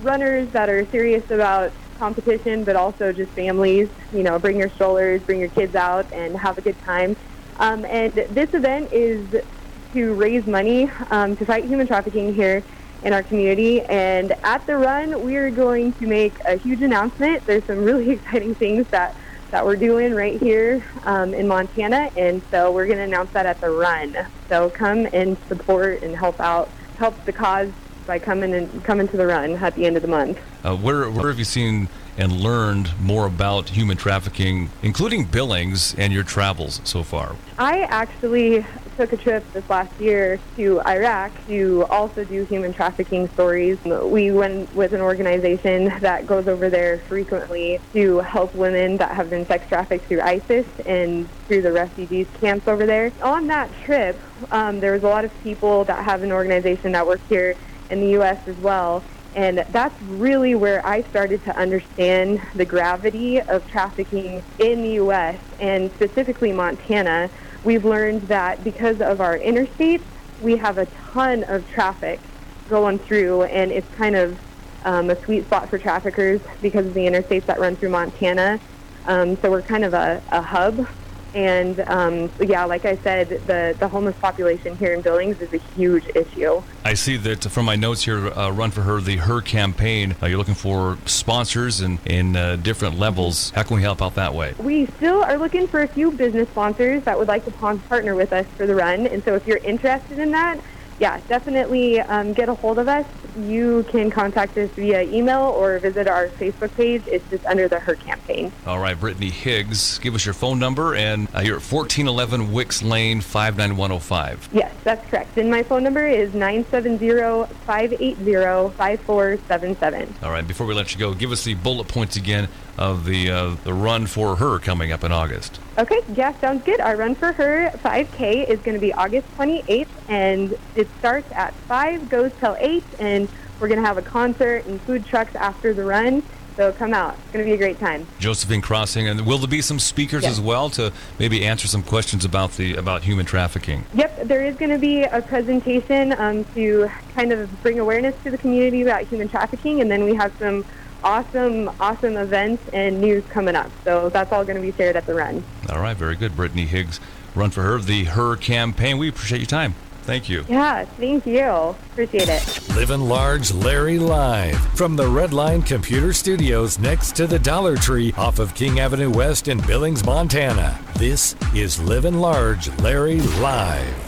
runners that are serious about competition, but also just families. You know, bring your strollers, bring your kids out, and have a good time. And this event is to raise money to fight human trafficking here in our community. And at the run, we are going to make a huge announcement. There's some really exciting things that we're doing right here in Montana, and so we're going to announce that at the run. So come and support and help the cause by coming to the run at the end of the month. Where have you seen and learned more about human trafficking, including Billings and your travels so far? I actually took a trip this last year to Iraq to also do human trafficking stories. We went with an organization that goes over there frequently to help women that have been sex trafficked through ISIS and through the refugees camps over there. On that trip, there was a lot of people that have an organization that work here in the U.S. as well. And that's really where I started to understand the gravity of trafficking in the U.S. and specifically Montana. We've learned that because of our interstates, we have a ton of traffic going through, and it's kind of a sweet spot for traffickers because of the interstates that run through Montana. So we're kind of a hub. And, like I said, the homeless population here in Billings is a huge issue. I see that from my notes here, Run for Her, the Her campaign, you're looking for sponsors in different levels. How can we help out that way? We still are looking for a few business sponsors that would like to partner with us for the run. And so if you're interested in that, definitely get a hold of us. You can contact us via email or visit our Facebook page. It's just under the Her campaign. All right, Brittany Higgs, give us your phone number, and you're at 1411 Wicks Lane, 59105. Yes, that's correct. And my phone number is 970-580-5477. All right, before we let you go, give us the bullet points again of the Run for Her coming up in August. Okay, sounds good. Our Run for Her 5K is going to be August 28th, and it starts at 5, goes till 8, and we're going to have a concert and food trucks after the run. So come out. It's going to be a great time. Josephine Crossing, and will there be some speakers as well to maybe answer some questions about human trafficking? Yep, there is going to be a presentation to kind of bring awareness to the community about human trafficking, and then we have some awesome events and news coming up. So that's all going to be shared at the run. All right, very good. Brittany Higgs, Run for Her, the Her campaign. We appreciate your time. Thank you. Yeah, thank you. Appreciate it. Livin' Large Larry live from the Redline Computer Studios next to the Dollar Tree off of King Avenue West in Billings, Montana. This is Livin' Large Larry live.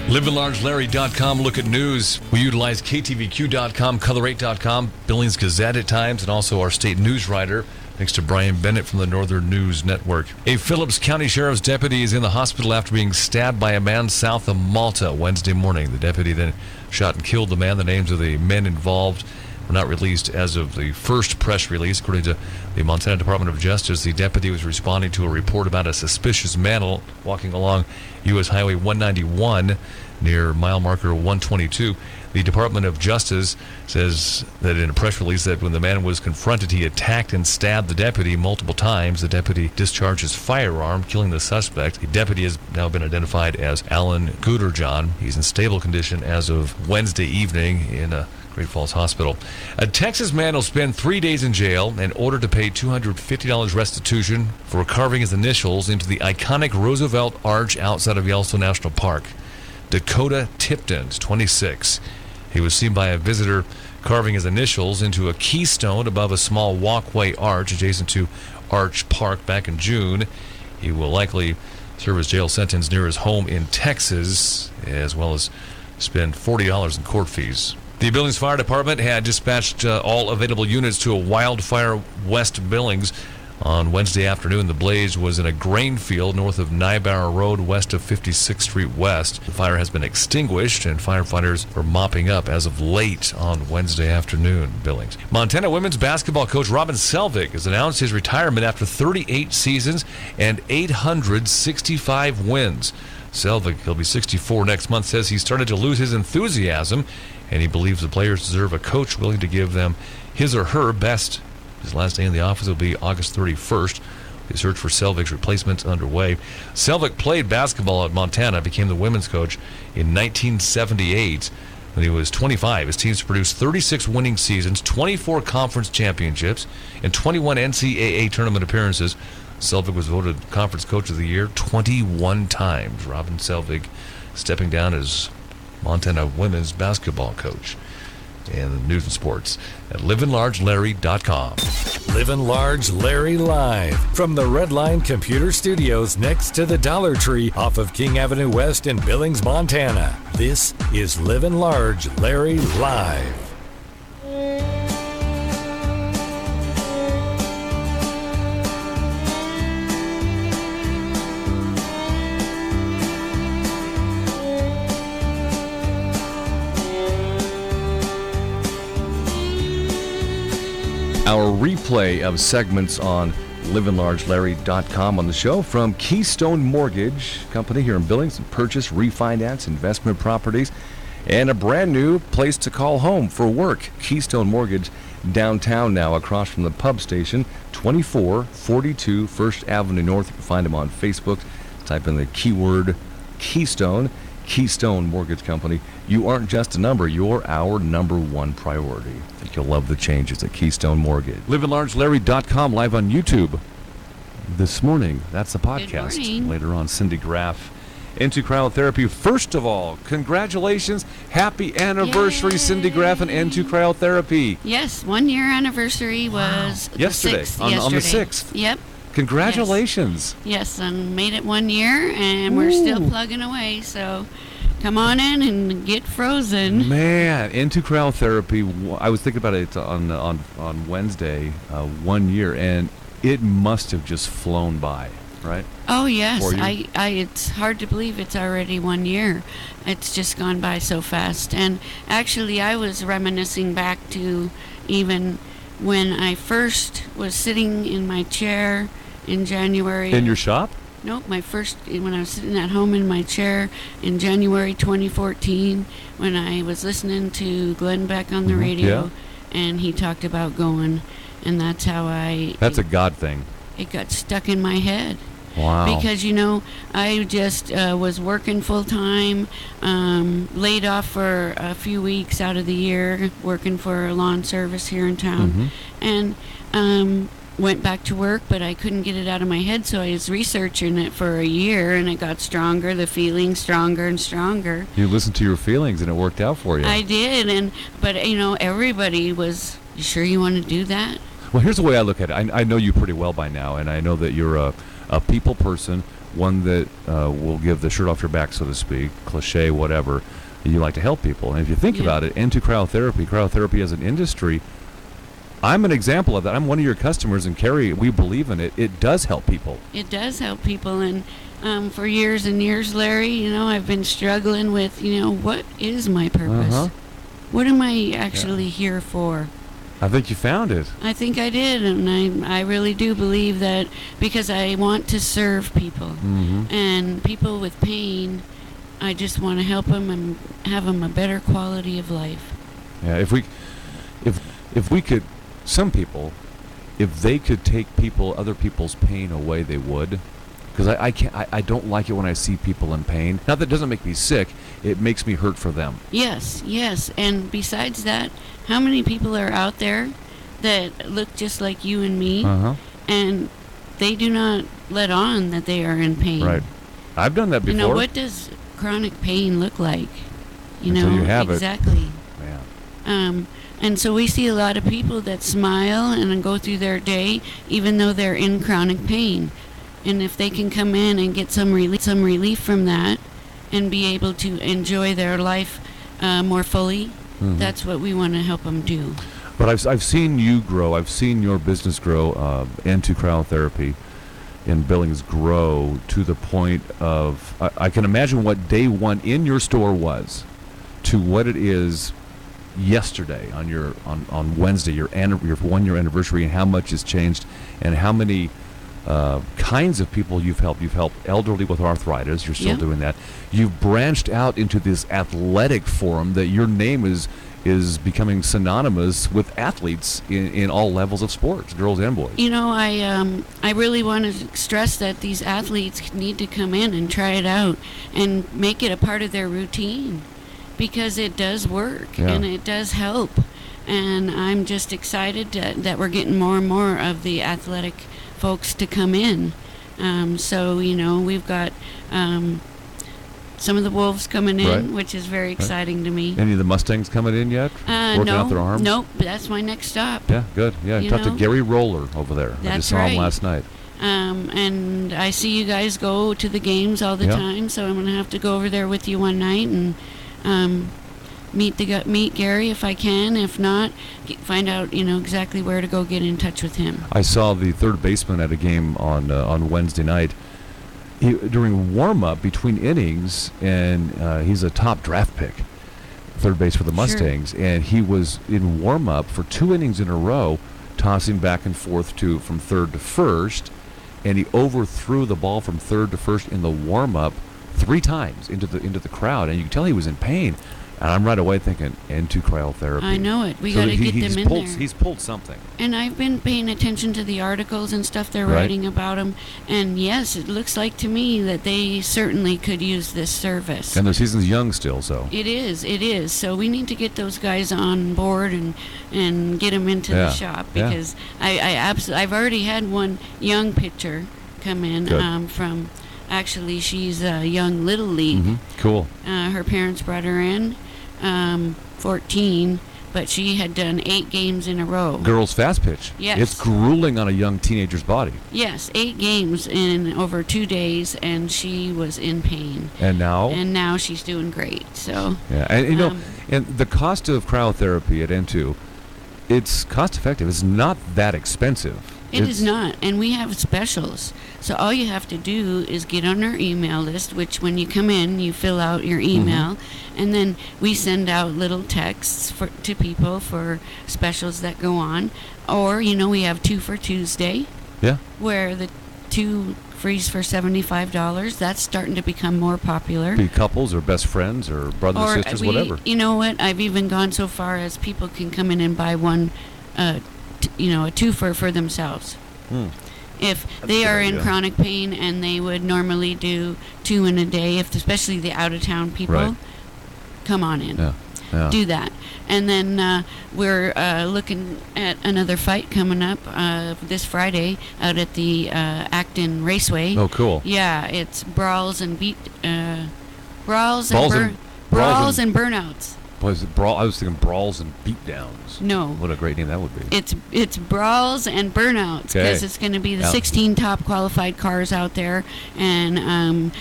LivinLargeLarry.com. Look at news. We utilize KTVQ.com, Color8.com, Billings Gazette at times, and also our state news writer. Thanks to Brian Bennett from the Northern News Network. A Phillips County Sheriff's deputy is in the hospital after being stabbed by a man south of Malta Wednesday morning. The deputy then shot and killed the man. The names of the men involved were not released as of the first press release. According to the Montana Department of Justice, the deputy was responding to a report about a suspicious man walking along U.S. Highway 191 near mile marker 122. The Department of Justice says that in a press release that when the man was confronted, he attacked and stabbed the deputy multiple times. The deputy discharged his firearm, killing the suspect. The deputy has now been identified as Alan Gooderjohn. He's in stable condition as of Wednesday evening in a Great Falls Hospital. A Texas man will spend 3 days in jail in order to pay $250 restitution for carving his initials into the iconic Roosevelt Arch outside of Yellowstone National Park. Dakota Tipton's 26. He was seen by a visitor carving his initials into a keystone above a small walkway arch adjacent to Arch Park back in June. He will likely serve his jail sentence near his home in Texas, as well as spend $40 in court fees. The Billings Fire Department had dispatched all available units to a wildfire west Billings on Wednesday afternoon. The blaze was in a grain field north of Nyebarrow Road, west of 56th Street West. The fire has been extinguished, and firefighters are mopping up as of late on Wednesday afternoon, Billings. Montana women's basketball coach Robin Selvig has announced his retirement after 38 seasons and 865 wins. Selvig, he'll be 64 next month, says he started to lose his enthusiasm, and he believes the players deserve a coach willing to give them his or her best. His last day in the office will be August 31st. His search for Selvig's replacement underway. Selvig played basketball at Montana, became the women's coach in 1978. When he was 25, his teams produced 36 winning seasons, 24 conference championships, and 21 NCAA tournament appearances. Selvig was voted Conference Coach of the Year 21 times. Robin Selvig stepping down as Montana women's basketball coach. And news and sports at livinlargelarry.com. Livin' Large Larry live from the Redline Computer Studios next to the Dollar Tree off of King Avenue West in Billings, Montana. This is Livin' Large Larry live. Our replay of segments on livinlargelarry.com on the show from Keystone Mortgage Company here in Billings. Purchase, refinance, investment properties, and a brand new place to call home for work. Keystone Mortgage downtown now across from the pub station, 2442 First Avenue North. You can find them on Facebook. Type in the keyword Keystone. Keystone Mortgage Company. You aren't just a number, you're our number one priority. I think you'll love the changes at Keystone Mortgage. LivinLargeLarry.com live on YouTube this morning. That's the podcast. Good morning. Later on, Cindy Graff into cryotherapy. First of all, congratulations. Happy anniversary, Yay. Cindy Graff, and into cryotherapy. Yes, 1 year anniversary was Yesterday, the 6th. on the 6th. Yep. Congratulations. Yes, and made it 1 year, and we're still plugging away. So come on in and get frozen. Man, into cryotherapy. I was thinking about it on Wednesday, 1 year, and it must have just flown by, right? Oh yes, For you? I it's hard to believe it's already 1 year. It's just gone by so fast. And actually, I was reminiscing back to even when I first was sitting in my chair in January. In your shop? Nope, when I was sitting at home in my chair in January 2014, when I was listening to Glenn Beck on the radio, and he talked about going, and that's how That's a God thing. it got stuck in my head. Wow. Because, I just was working full-time, laid off for a few weeks out of the year, working for a lawn service here in town, and went back to work, but I couldn't get it out of my head, so I was researching it for a year, and it got stronger, the feeling stronger and stronger. You listened to your feelings, and it worked out for you. I did, but everybody was, you sure you want to do that? Well, here's the way I look at it. I know you pretty well by now, and I know that you're a people person, one that will give the shirt off your back, so to speak, cliche, whatever. You like to help people. And if you think about it, into cryotherapy as an industry, I'm an example of that. I'm one of your customers, and Carrie, we believe in it. It does help people. It does help people, and for years and years, Larry, I've been struggling with, what is my purpose? What am I actually here for? I think you found it. I think I did, and I really do believe that, because I want to serve people, and people with pain, I just want to help them and have them a better quality of life. Yeah, if we could, some people, if they could take other people's pain away, they would. Because I don't like it when I see people in pain. Now, that doesn't make me sick. It makes me hurt for them. Yes, and besides that, how many people are out there that look just like you and me, and they do not let on that they are in pain? Right. I've done that before. What does chronic pain look like? Until you have exactly. Yeah. And so we see a lot of people that smile and go through their day even though they're in chronic pain. And if they can come in and get some relief from that and be able to enjoy their life more fully, that's what we want to help them do. But I've seen you grow. I've seen your business grow into cryotherapy in Billings grow to the point of, I can imagine what day one in your store was to what it is yesterday on Wednesday, your 1 year anniversary, and how much has changed and how many kinds of people you've helped. You've helped elderly with arthritis. You're still doing that. You've branched out into this athletic forum that your name is is becoming synonymous with athletes in all levels of sports, girls and boys. You know, I really want to stress that these athletes need to come in and try it out and make it a part of their routine, because it does work and it does help. And I'm just excited that we're getting more and more of the athletic folks to come in. So, you know, we've got some of the Wolves coming in, which is very exciting to me. Any of the Mustangs coming in yet? Working out their arms? Nope, that's my next stop. Yeah, good. Yeah, talked to Gary Roller over there. I just saw him last night. And I see you guys go to the games all the time, so I'm going to have to go over there with you one night and meet Gary if I can. If not, find out, you know, exactly where to go get in touch with him. I saw the third baseman at a game on Wednesday night. During warm-up between innings, and he's a top draft pick, third base for the Mustangs, and he was in warm-up for 2 innings in a row, tossing back and forth from third to first, and he overthrew the ball from third to first in the warm-up 3 times into the crowd, and you could tell he was in pain. And I'm right away thinking, into cryotherapy. I know it. We got to get them in there. He's pulled something. And I've been paying attention to the articles and stuff they're writing about him. And yes, it looks like to me that they certainly could use this service. And their season's young still, so. It is. So we need to get those guys on board and get them into the shop, because I've already had one young pitcher come in from, actually she's a young Little League. Mm-hmm. Cool. Her parents brought her in. 14, but she had done 8 games in a row. Girls fast pitch. Yes. It's grueling on a young teenager's body. Yes, 8 games in over 2 days, and she was in pain. And now? And now she's doing great. So. Yeah, and you know, and the cost of cryotherapy at N2, it's cost effective. It's not that expensive. It is not, and we have specials. So all you have to do is get on our email list, which when you come in, you fill out your email, and then we send out little texts to people for specials that go on. Or, you know, we have 2 for Tuesday, where the 2 frees for $75. That's starting to become more popular. Be couples or best friends or brothers, sisters, whatever. You know what? I've even gone so far as people can come in and buy one, a 2 for themselves. If they are in chronic pain and they would normally do 2 in a day, especially the out-of-town people, come on in. Do that. And then we're looking at another fight coming up this Friday out at the Acton Raceway. Oh, cool. Yeah, it's brawls and burnouts. Was it I was thinking brawls and beatdowns. No. What a great name that would be. It's brawls and burnouts, because it's going to be the 16 top qualified cars out there, and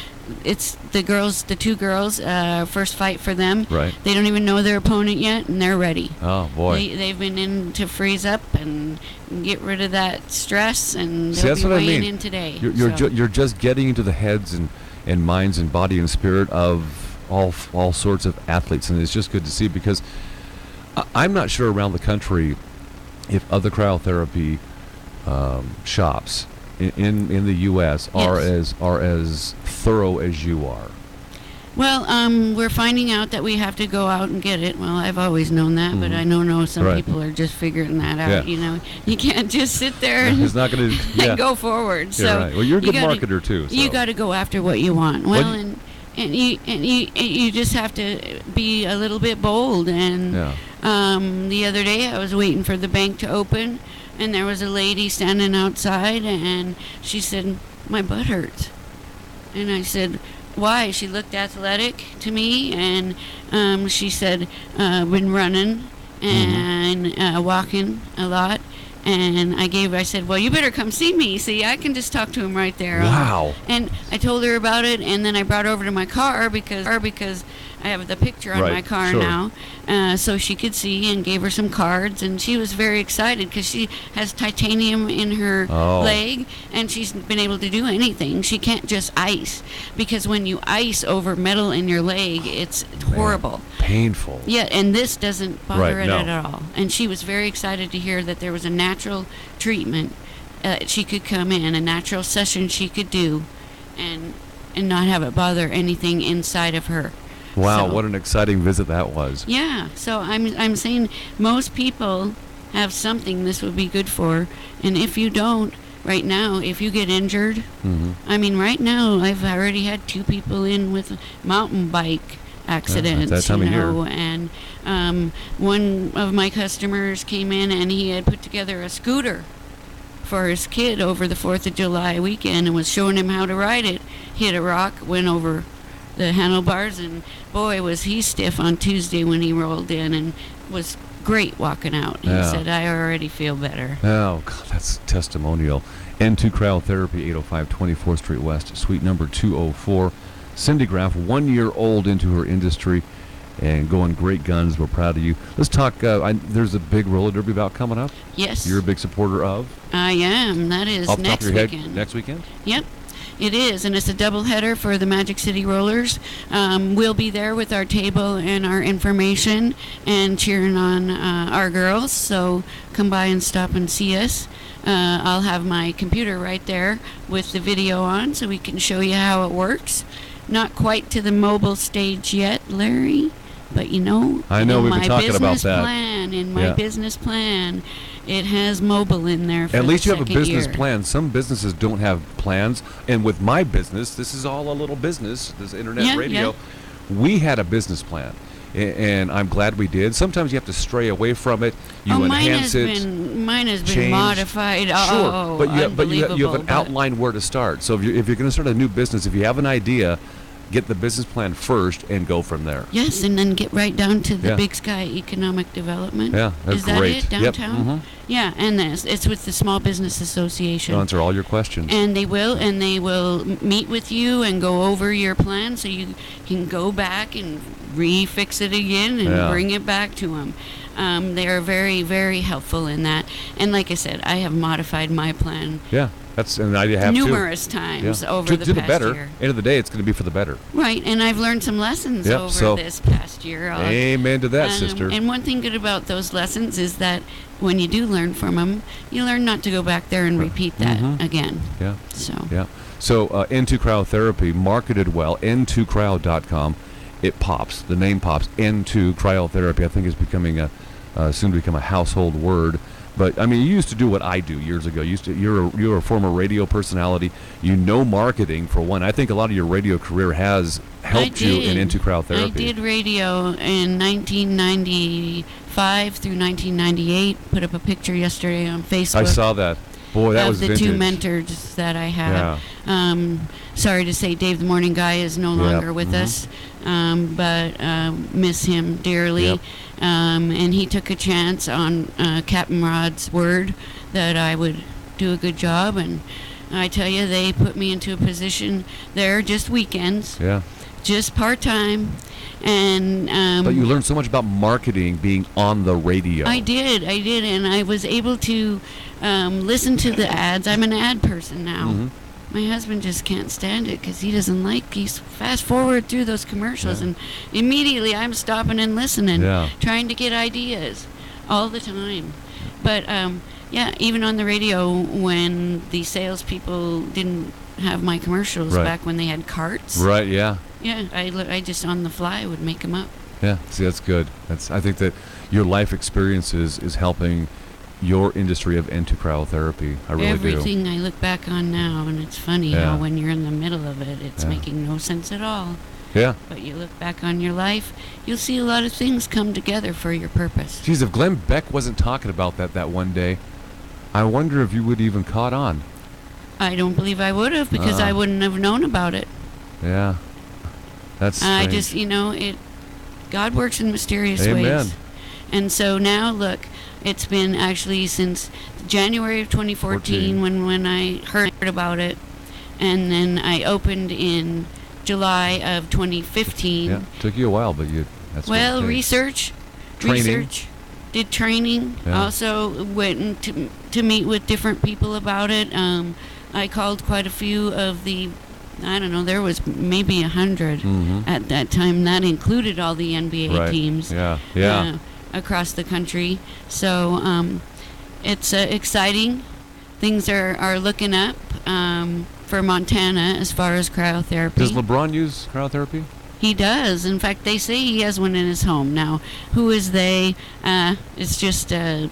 it's the 2 girls, first fight for them. Right. They don't even know their opponent yet, and they're ready. Oh boy. They've been in to freeze up and get rid of that stress, and See, they'll that's be what weighing I mean. in today. You're just getting into the heads and minds and body and spirit of all sorts of athletes, and it's just good to see, because I'm not sure around the country if other cryotherapy shops in the U.S. are as thorough as you are. Well, we're finding out that we have to go out and get it. Well, I've always known that, but I know some people are just figuring that out. You know, you can't just sit there and, not gonna, and go forward. So right. Well, you're a good marketer too. So. You got to go after what you want. Well, and you just have to be a little bit bold. And the other day I was waiting for the bank to open, and there was a lady standing outside, and she said, "My butt hurts." And I said, "Why?" She looked athletic to me, and she said, "Been running and walking a lot." And I said, "Well, you better come see me. See, I can just talk to him right there." Wow. And I told her about it, and then I brought her over to my car because I have the picture on my car now, so she could see, and gave her some cards, and she was very excited because she has titanium in her leg, and she's been able to do anything. She can't just ice, because when you ice over metal in your leg, it's horrible. Painful. Yeah, and this doesn't bother it at all. And she was very excited to hear that there was a natural treatment she could come in, a natural session she could do, and not have it bother anything inside of her. Wow, So- what an exciting visit that was. Yeah, so I'm saying most people have something this would be good for, and if you don't, right now, if you get injured, I mean, right now I've already had 2 people in with mountain bike accidents, that time you of year. know, and one of my customers came in and he had put together a scooter for his kid over the 4th of July weekend and was showing him how to ride it. Hit a rock, went over the handlebars, and boy, was he stiff on Tuesday when he rolled in, and was great walking out. He Yeah. said, I already feel better. Oh, God, that's testimonial. N2 Cryotherapy, 805 24th Street West, suite number 204. Cindy Graff, 1 year old into her industry and going great guns. We're proud of you. Let's talk. There's a big roller derby bout coming up. Yes, You're a big supporter of. I am. That is Off the top next of your head, weekend. next weekend? Yep, it is, and it's a doubleheader for the Magic City Rollers. We'll be there with our table and our information and cheering on our girls, so come by and stop and see us. I'll have my computer right there with the video on so we can show you how it works. Not quite to the mobile stage yet, Larry, but you know, I know, we've been my talking about business that. plan, in my Yeah. business plan, it has mobile in there for At least the you have a second business year. plan. Some businesses don't have plans. And with my business, this is all a little business, this internet Yeah, radio. We had a business plan. And I'm glad we did. Sometimes you have to stray away from it. You enhance it. Mine has been change. modified. Sure, Oh, but you have an unbelievable, but- outline where to start. So if you're going to start a new business, if you have an idea, get the business plan first and go from there. Yes, and then get right down to the Yeah. Big Sky Economic Development. Yeah, that's Is that great. it, Yep, downtown? mhm. Yeah, and it's with the Small Business Association. To answer all your questions. And they will meet with you and go over your plan so you can go back and refix it again and Yeah. bring it back to them. They are very, very helpful in that. And like I said, I have modified my plan Yeah, and I have numerous to. times Yeah. over to the the past better. year. End of the day, it's going to be for the better. Right, and I've learned some lessons Yep, over so- this past year. Amen to that, Um, sister. And one thing good about those lessons is that when you do learn from them, you learn not to go back there and repeat that again. Yeah. So Yeah. So N2 Cryotherapy, marketed well, n2cryo.com. It pops. The name pops. N2 Cryotherapy, I think, is becoming soon to become a household word. But I mean, you used to do what I do years ago. You're a former radio personality. You know marketing for one. I think a lot of your radio career has helped you in N2 Cryotherapy. I did radio in 1995 through 1998. Put up a picture yesterday on Facebook. I saw that. Boy, that of was the vintage. two mentors that I have. Yeah. Sorry to say, Dave the Morning Guy is no longer with us, but miss him dearly. Yep. And he took a chance on Captain Rod's word that I would do a good job, and I tell you, they put me into a position there just weekends, Yeah. just part-time, and But you learned so much about marketing being on the radio. I did, and I was able to listen to the ads. I'm an ad person now. Mm-hmm. My husband just can't stand it because he doesn't like. He's fast forward through those commercials, and immediately I'm stopping and listening, trying to get ideas all the time. But yeah, even on the radio when the salespeople didn't have my commercials back when they had carts. Right. Yeah. Yeah, I just on the fly would make them up. Yeah. See, that's good. I think that your life experiences is helping your industry of N2 Cryotherapy. I really Everything do. I look back on now, and it's funny how when you're in the middle of it, it's making no sense at all. Yeah. But you look back on your life, you'll see a lot of things come together for your purpose. Geez, if Glenn Beck wasn't talking about that one day, I wonder if you would even caught on. I don't believe I would have, because I wouldn't have known about it. Yeah. That's strange. I just, God works in mysterious Amen. ways. And so now, look, it's been actually since January of 2014 when I heard about it, and then I opened in July of 2015. Yeah. Took you a while, but that's Well, okay. research, did training. Yeah. Also went to meet with different people about it. I called quite a few of the, I don't know, there was maybe 100 at that time. That included all the NBA teams. Yeah. Across the country. So it's exciting. Things are looking up for Montana as far as cryotherapy. Does LeBron use cryotherapy? He does. In fact, they say he has one in his home. Now, who is they? It's just a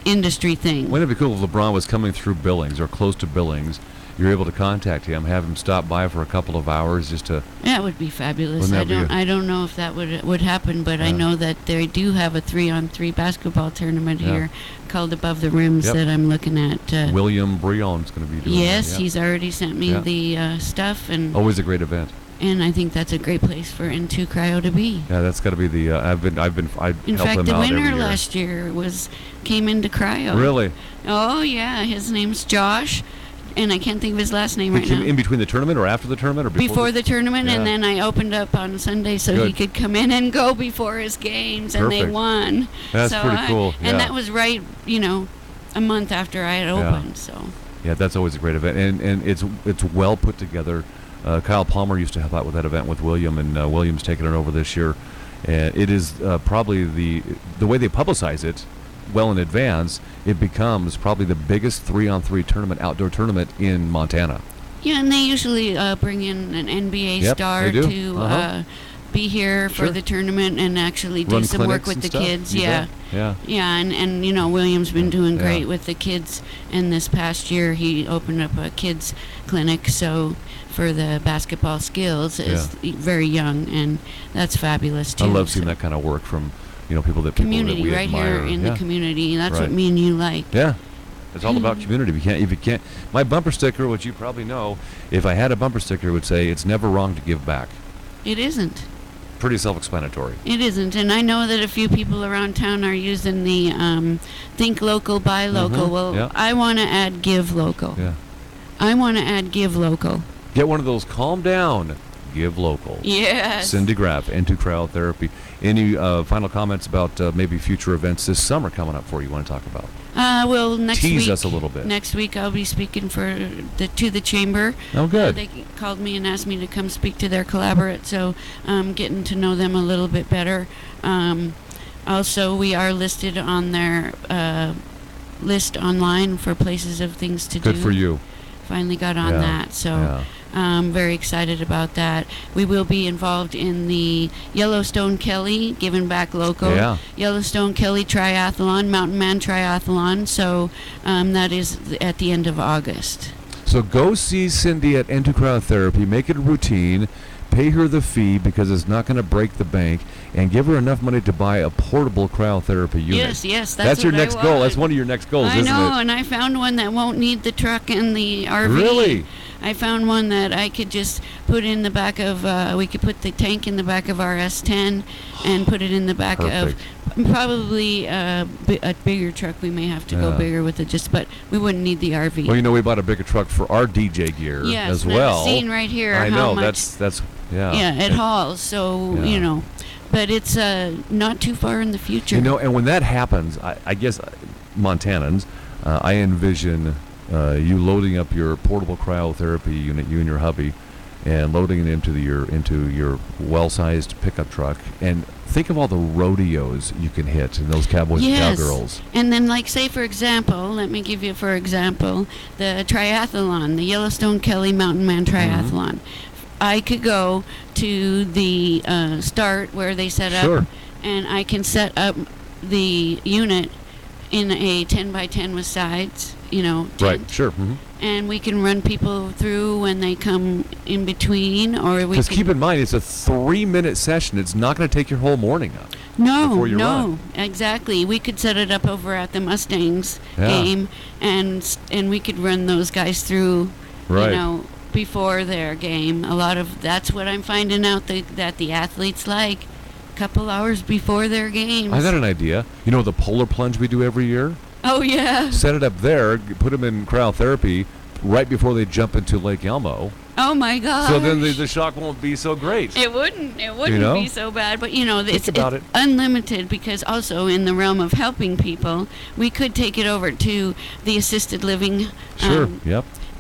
industry thing. Wouldn't it be cool if LeBron was coming through Billings or close to Billings? You're able to contact him, have him stop by for a couple of hours just to... That would be fabulous. Wouldn't that I don't know if that would happen, but I know that they do have a 3-on-3 basketball tournament here called Above the Rims that I'm looking at. William Brion's going to be doing Yes, that. he's already sent me the stuff, and always a great event. And I think that's a great place for N2 Cryo to be. Yeah, that's got to be the. I In help fact, him the out every winner year. last year came into cryo. Really? Oh yeah, his name's Josh, and I can't think of his last name right now. In between the tournament or after the tournament or Before the tournament, Yeah. and then I opened up on Sunday so he could come in and go before his games, and they Perfect. won. That's so pretty cool. And that was right, a month after I had opened. So. Yeah, that's always a great event, and it's well put together. Kyle Palmer used to help out with that event with William, and William's taking it over this year. And it is probably the way they publicize it well in advance, it becomes probably the biggest 3-on-3 outdoor tournament in Montana. Yeah, and they usually bring in an NBA star to be here for the tournament and actually do Run some work clinics with and the stuff? kids. You Yeah. bet. Yeah. And William's been doing great with the kids. And this past year, he opened up a kids clinic. So for the basketball skills is very young, and that's fabulous too. I love seeing that kind of work from people that community we right admire. here in the community. That's Right. what me and you like. Yeah. It's all about community. If you can't, my bumper sticker, which you probably know, if I had a bumper sticker, it would say, "It's never wrong to give back." It isn't. Pretty self-explanatory. It isn't, and I know that a few people around town are using the think local, buy local. Well, I want to add give local. Yeah. I want to add give local. Get one of those calm down, give local. Yes. Cindy Graff, N2 Cryotherapy. Any final comments about maybe future events this summer coming up for you want to talk about? Well, next week. Tease us a little bit. Next week I'll be speaking to the chamber. Oh, good. They called me and asked me to come speak to their collaborate, so getting to know them a little bit better. Also, we are listed on their list online for places of things to do. Good for you. Finally got on that, so I'm very excited about that. We will be involved in the Yellowstone Kelly Giving Back Local, Yellowstone Kelly Triathlon, Mountain Man Triathlon, so that is at the end of August. So go see Cindy at N2 Cryotherapy, make it a routine, pay her the fee because it's not going to break the bank, and give her enough money to buy a portable cryotherapy unit. Yes, that's your what I next goal. want. That's one of your next goals, I isn't know, it? and I found one that won't need the truck and the RV. Really? I found one that I could just put in the back of, we could put the tank in the back of our S10 and put it in the back of probably a bigger truck. We may have to go bigger with it, but we wouldn't need the RV. Well, we bought a bigger truck for our DJ gear as well. I've seen right here I how know, much, that's it hauls, so, but it's not too far in the future. And when that happens, I guess Montanans, I envision you loading up your portable cryotherapy unit, you and your hubby, and loading it into your well-sized pickup truck. And think of all the rodeos you can hit in those cowboys and cowgirls. And then, say for example, let me give you for example the triathlon, the Yellowstone Kelly Mountain Man Triathlon. I could go to the start where they set up, and I can set up the unit in a 10 by 10 with sides, tent. Right, sure. And we can run people through when they come in between, or we Because keep in mind, it's a 3-minute session. It's not going to take your whole morning up. No, exactly. We could set it up over at the Mustangs game, and we could run those guys through, before their game. That's what I'm finding out that the athletes like. Couple hours before their games. I got an idea. The polar plunge we do every year? Oh, yeah. Set it up there, put them in cryotherapy right before they jump into Lake Elmo. Oh, my God. So then the shock won't be so great. It wouldn't be so bad. But, it's unlimited, because also in the realm of helping people, we could take it over to the assisted living.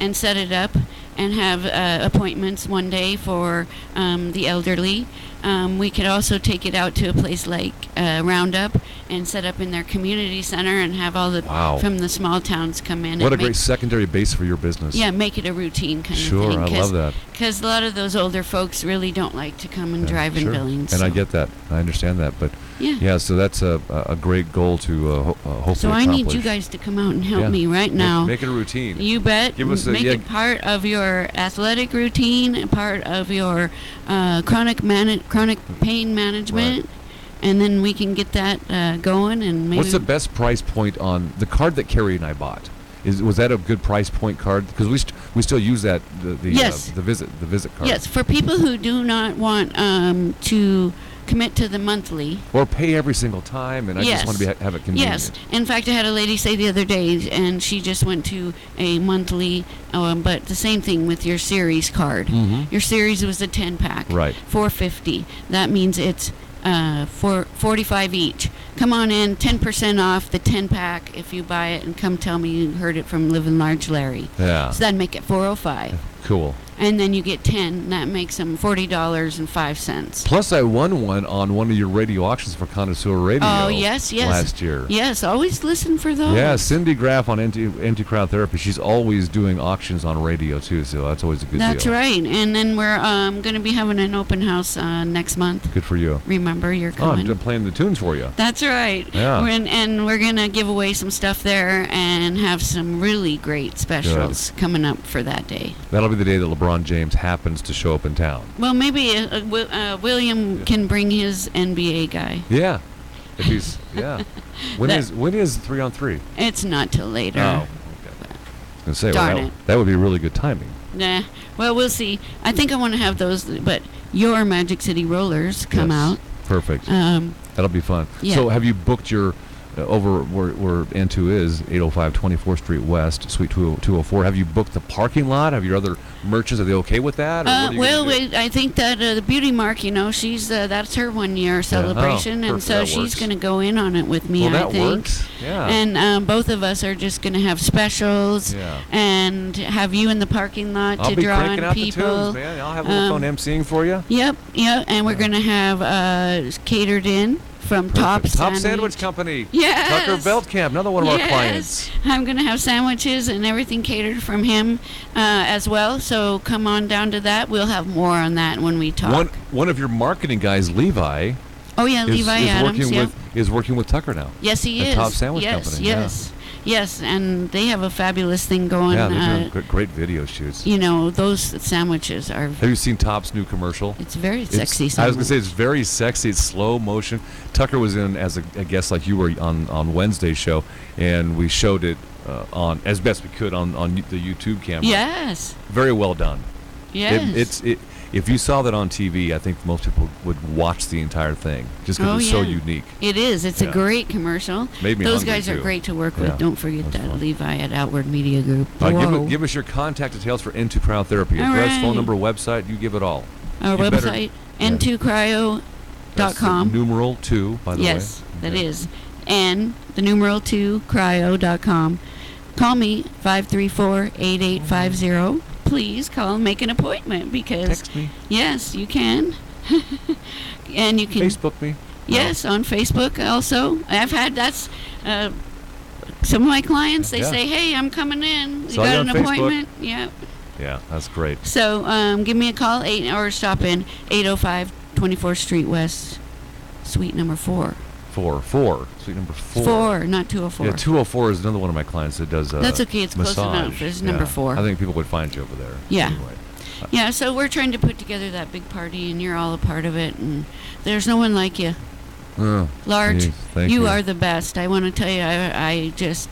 And set it up and have appointments one day for the elderly. We could also take it out to a place like Roundup and set up in their community center and have all the Wow. from the small towns come in. What and a great secondary base for your business. yeah, make it a routine kind Sure, of thing. I love that. Because a lot of those older folks really don't like to come and drive in Sure. Billings. And I so- get that. I understand that. But Yeah. so that's a great goal to hopefully So I accomplish. need you guys to come out and help Yeah. me right now. Make it a routine. You bet. Give us a- Make yeah. it part of your athletic routine, part of your chronic pain management, and then we can get that going. And maybe What's the best price point on the card that Carrie and I bought? Was that a good price point card? Because we still use that the Yes. the visit card. Yes, for people who do not want to commit to the monthly. Or pay every single time, and I Yes. just want to have it convenient. Yes. In fact, I had a lady say the other day, and she just went to a monthly, but the same thing with your series card. Mhm. Your series was a 10-pack. Right. $450. That means it's for $45 each. Come on in, 10% off the 10-pack if you buy it, and come tell me you heard it from Livin Large Larry. Yeah. So that'd make it $405. Cool. And then you get 10, and that makes them $40.05. Plus, I won one on one of your radio auctions for Connoisseur Radio. Oh, yes. Last year. Yes, always listen for those. Yeah, Cindy Graff on Anti-Crowd Therapy. She's always doing auctions on radio, too, so that's always a good That's deal. right. And then we're going to be having an open house next month. Good for you. Remember, you're Oh, I'm coming. just playing the tunes for you. That's right. Yeah. And we're going to give away some stuff there and have some really great specials coming up for that day. That'll be the day that LeBron James happens to show up in town. Well, maybe William can bring his NBA guy. Yeah. If he's, When That- is 3-on-3? It's not till later. Oh, okay. I was going to say, Darn well, it. that would be really good timing. Nah. Well, we'll see. I think I want to have those, but your Magic City Rollers come Yes. out. Perfect. Um, That'll be fun. yeah. So have you booked your, over where N2 is, 805 24th Street West, Suite 204, have you booked the parking lot? Have your other merchants, are they okay with that? Or what are you well, gonna do? I think that the Beauty Mark, she's that's her 1 year celebration, and perfect. so That she's works. going to go in on it with me. Well, I that think. works. Yeah. And both of us are just going to have specials, Yeah. and have you in the parking lot I'll to be draw cranking in out people. the tunes, man. I'll have a little fun emceeing for you. Yep, and we're going to have catered in from Top Perfect. Sandwich Company. Yes. Tucker Beltcamp, another one of our Yes. clients. I'm going to have sandwiches and everything catered from him as well. So come on down to that. We'll have more on that when we talk. One of your marketing guys, Levi, Oh yeah, is Levi Adams. working Yeah. is working with Tucker now. Yes, he the is. Top Sandwich yes, Company, Yes, yes, and they have a fabulous thing going. Yeah, they're doing great video shoots. Those sandwiches are. Have you seen Top's new commercial? It's very sexy. I was going to say it's very sexy. It's slow motion. Tucker was in as a guest like you were on Wednesday's show, and we showed it on as best we could on the YouTube camera. Yes. Very well done. Yes. If you saw that on TV, I think most people would watch the entire thing just because it's so unique. It is. It's a Yeah. great commercial. Made me Those hungry, guys are too. great to work Yeah. with. Don't forget That's that fun. Levi at Outward Media Group. Give us your contact details for N2 Cryotherapy. All Address, right. phone number, website. You give it all. Our You better- website, Yeah. n2cryo.com. That's the numeral 2, by the way. Yes, that Okay. is. And the numeral 2, cryo.com. Call me, 534-8850. Please call and make an appointment because... Text me. Yes, you can. And you can... Facebook me. Yes, on Facebook also. I've had, that's... some of my clients, they Yeah. say, hey, I'm coming in. You Saw you got on an Facebook. appointment? Yeah. Yeah, that's great. So give me a call or stop in 805 24th Street West, suite number 4. 4. Suite number 4. 4, not 204. Yeah, 204 is another one of my clients that does That's okay, it's close massage. enough. It's number Yeah. 4. I think people would find you over there. Yeah. Anyway. Yeah, so we're trying to put together that big party, and you're all a part of it, and there's no one like you. Oh, Large, geez, thank you you. are the best. I want to tell you, I just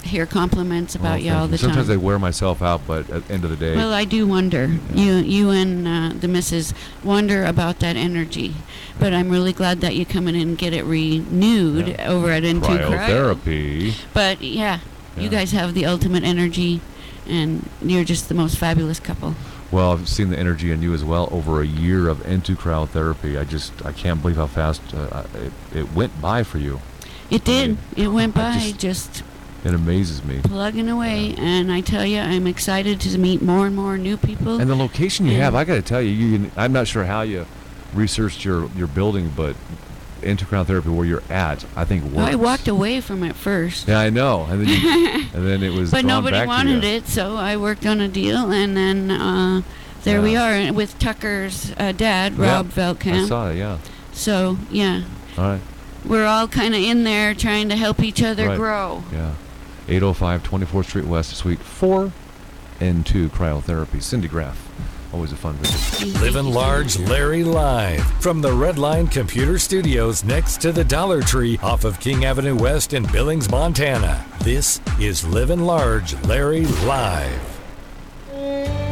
hear compliments about Well, you thank all the Sometimes time. I wear myself out, but at the end of the day, Well, I do wonder. You and the missus wonder about that energy. But I'm really glad that you come in and get it renewed over at N2 Cryo. cryotherapy. But, yeah, you Yeah. guys have the ultimate energy, and you're just the most fabulous couple. Well, I've seen the energy in you as well. Over a year of N2 cryotherapy, I can't believe how fast it went by for you. It did. It went I by just It amazes me. plugging away, and I tell you, I'm excited to meet more and more new people. And the location you have, Yeah. I got to tell you, I'm not sure how you researched your building, but into cryotherapy where you're at, I think works. I walked away from it first. Yeah, I know. And then it was But drawn nobody back wanted to you. it, so I worked on a deal, and then there we are with Tucker's dad, Rob Veldkamp. I saw it, yeah. So, yeah. All right. We're all kind of in there trying to help each other Right. grow. Yeah. 805 24th Street West, Suite 4 and 2 Cryotherapy. Cindy Graff. Always a fun visit. Livin' Large Larry live from the Redline Computer Studios next to the Dollar Tree off of King Avenue West in Billings, Montana. This is Livin' Large Larry live.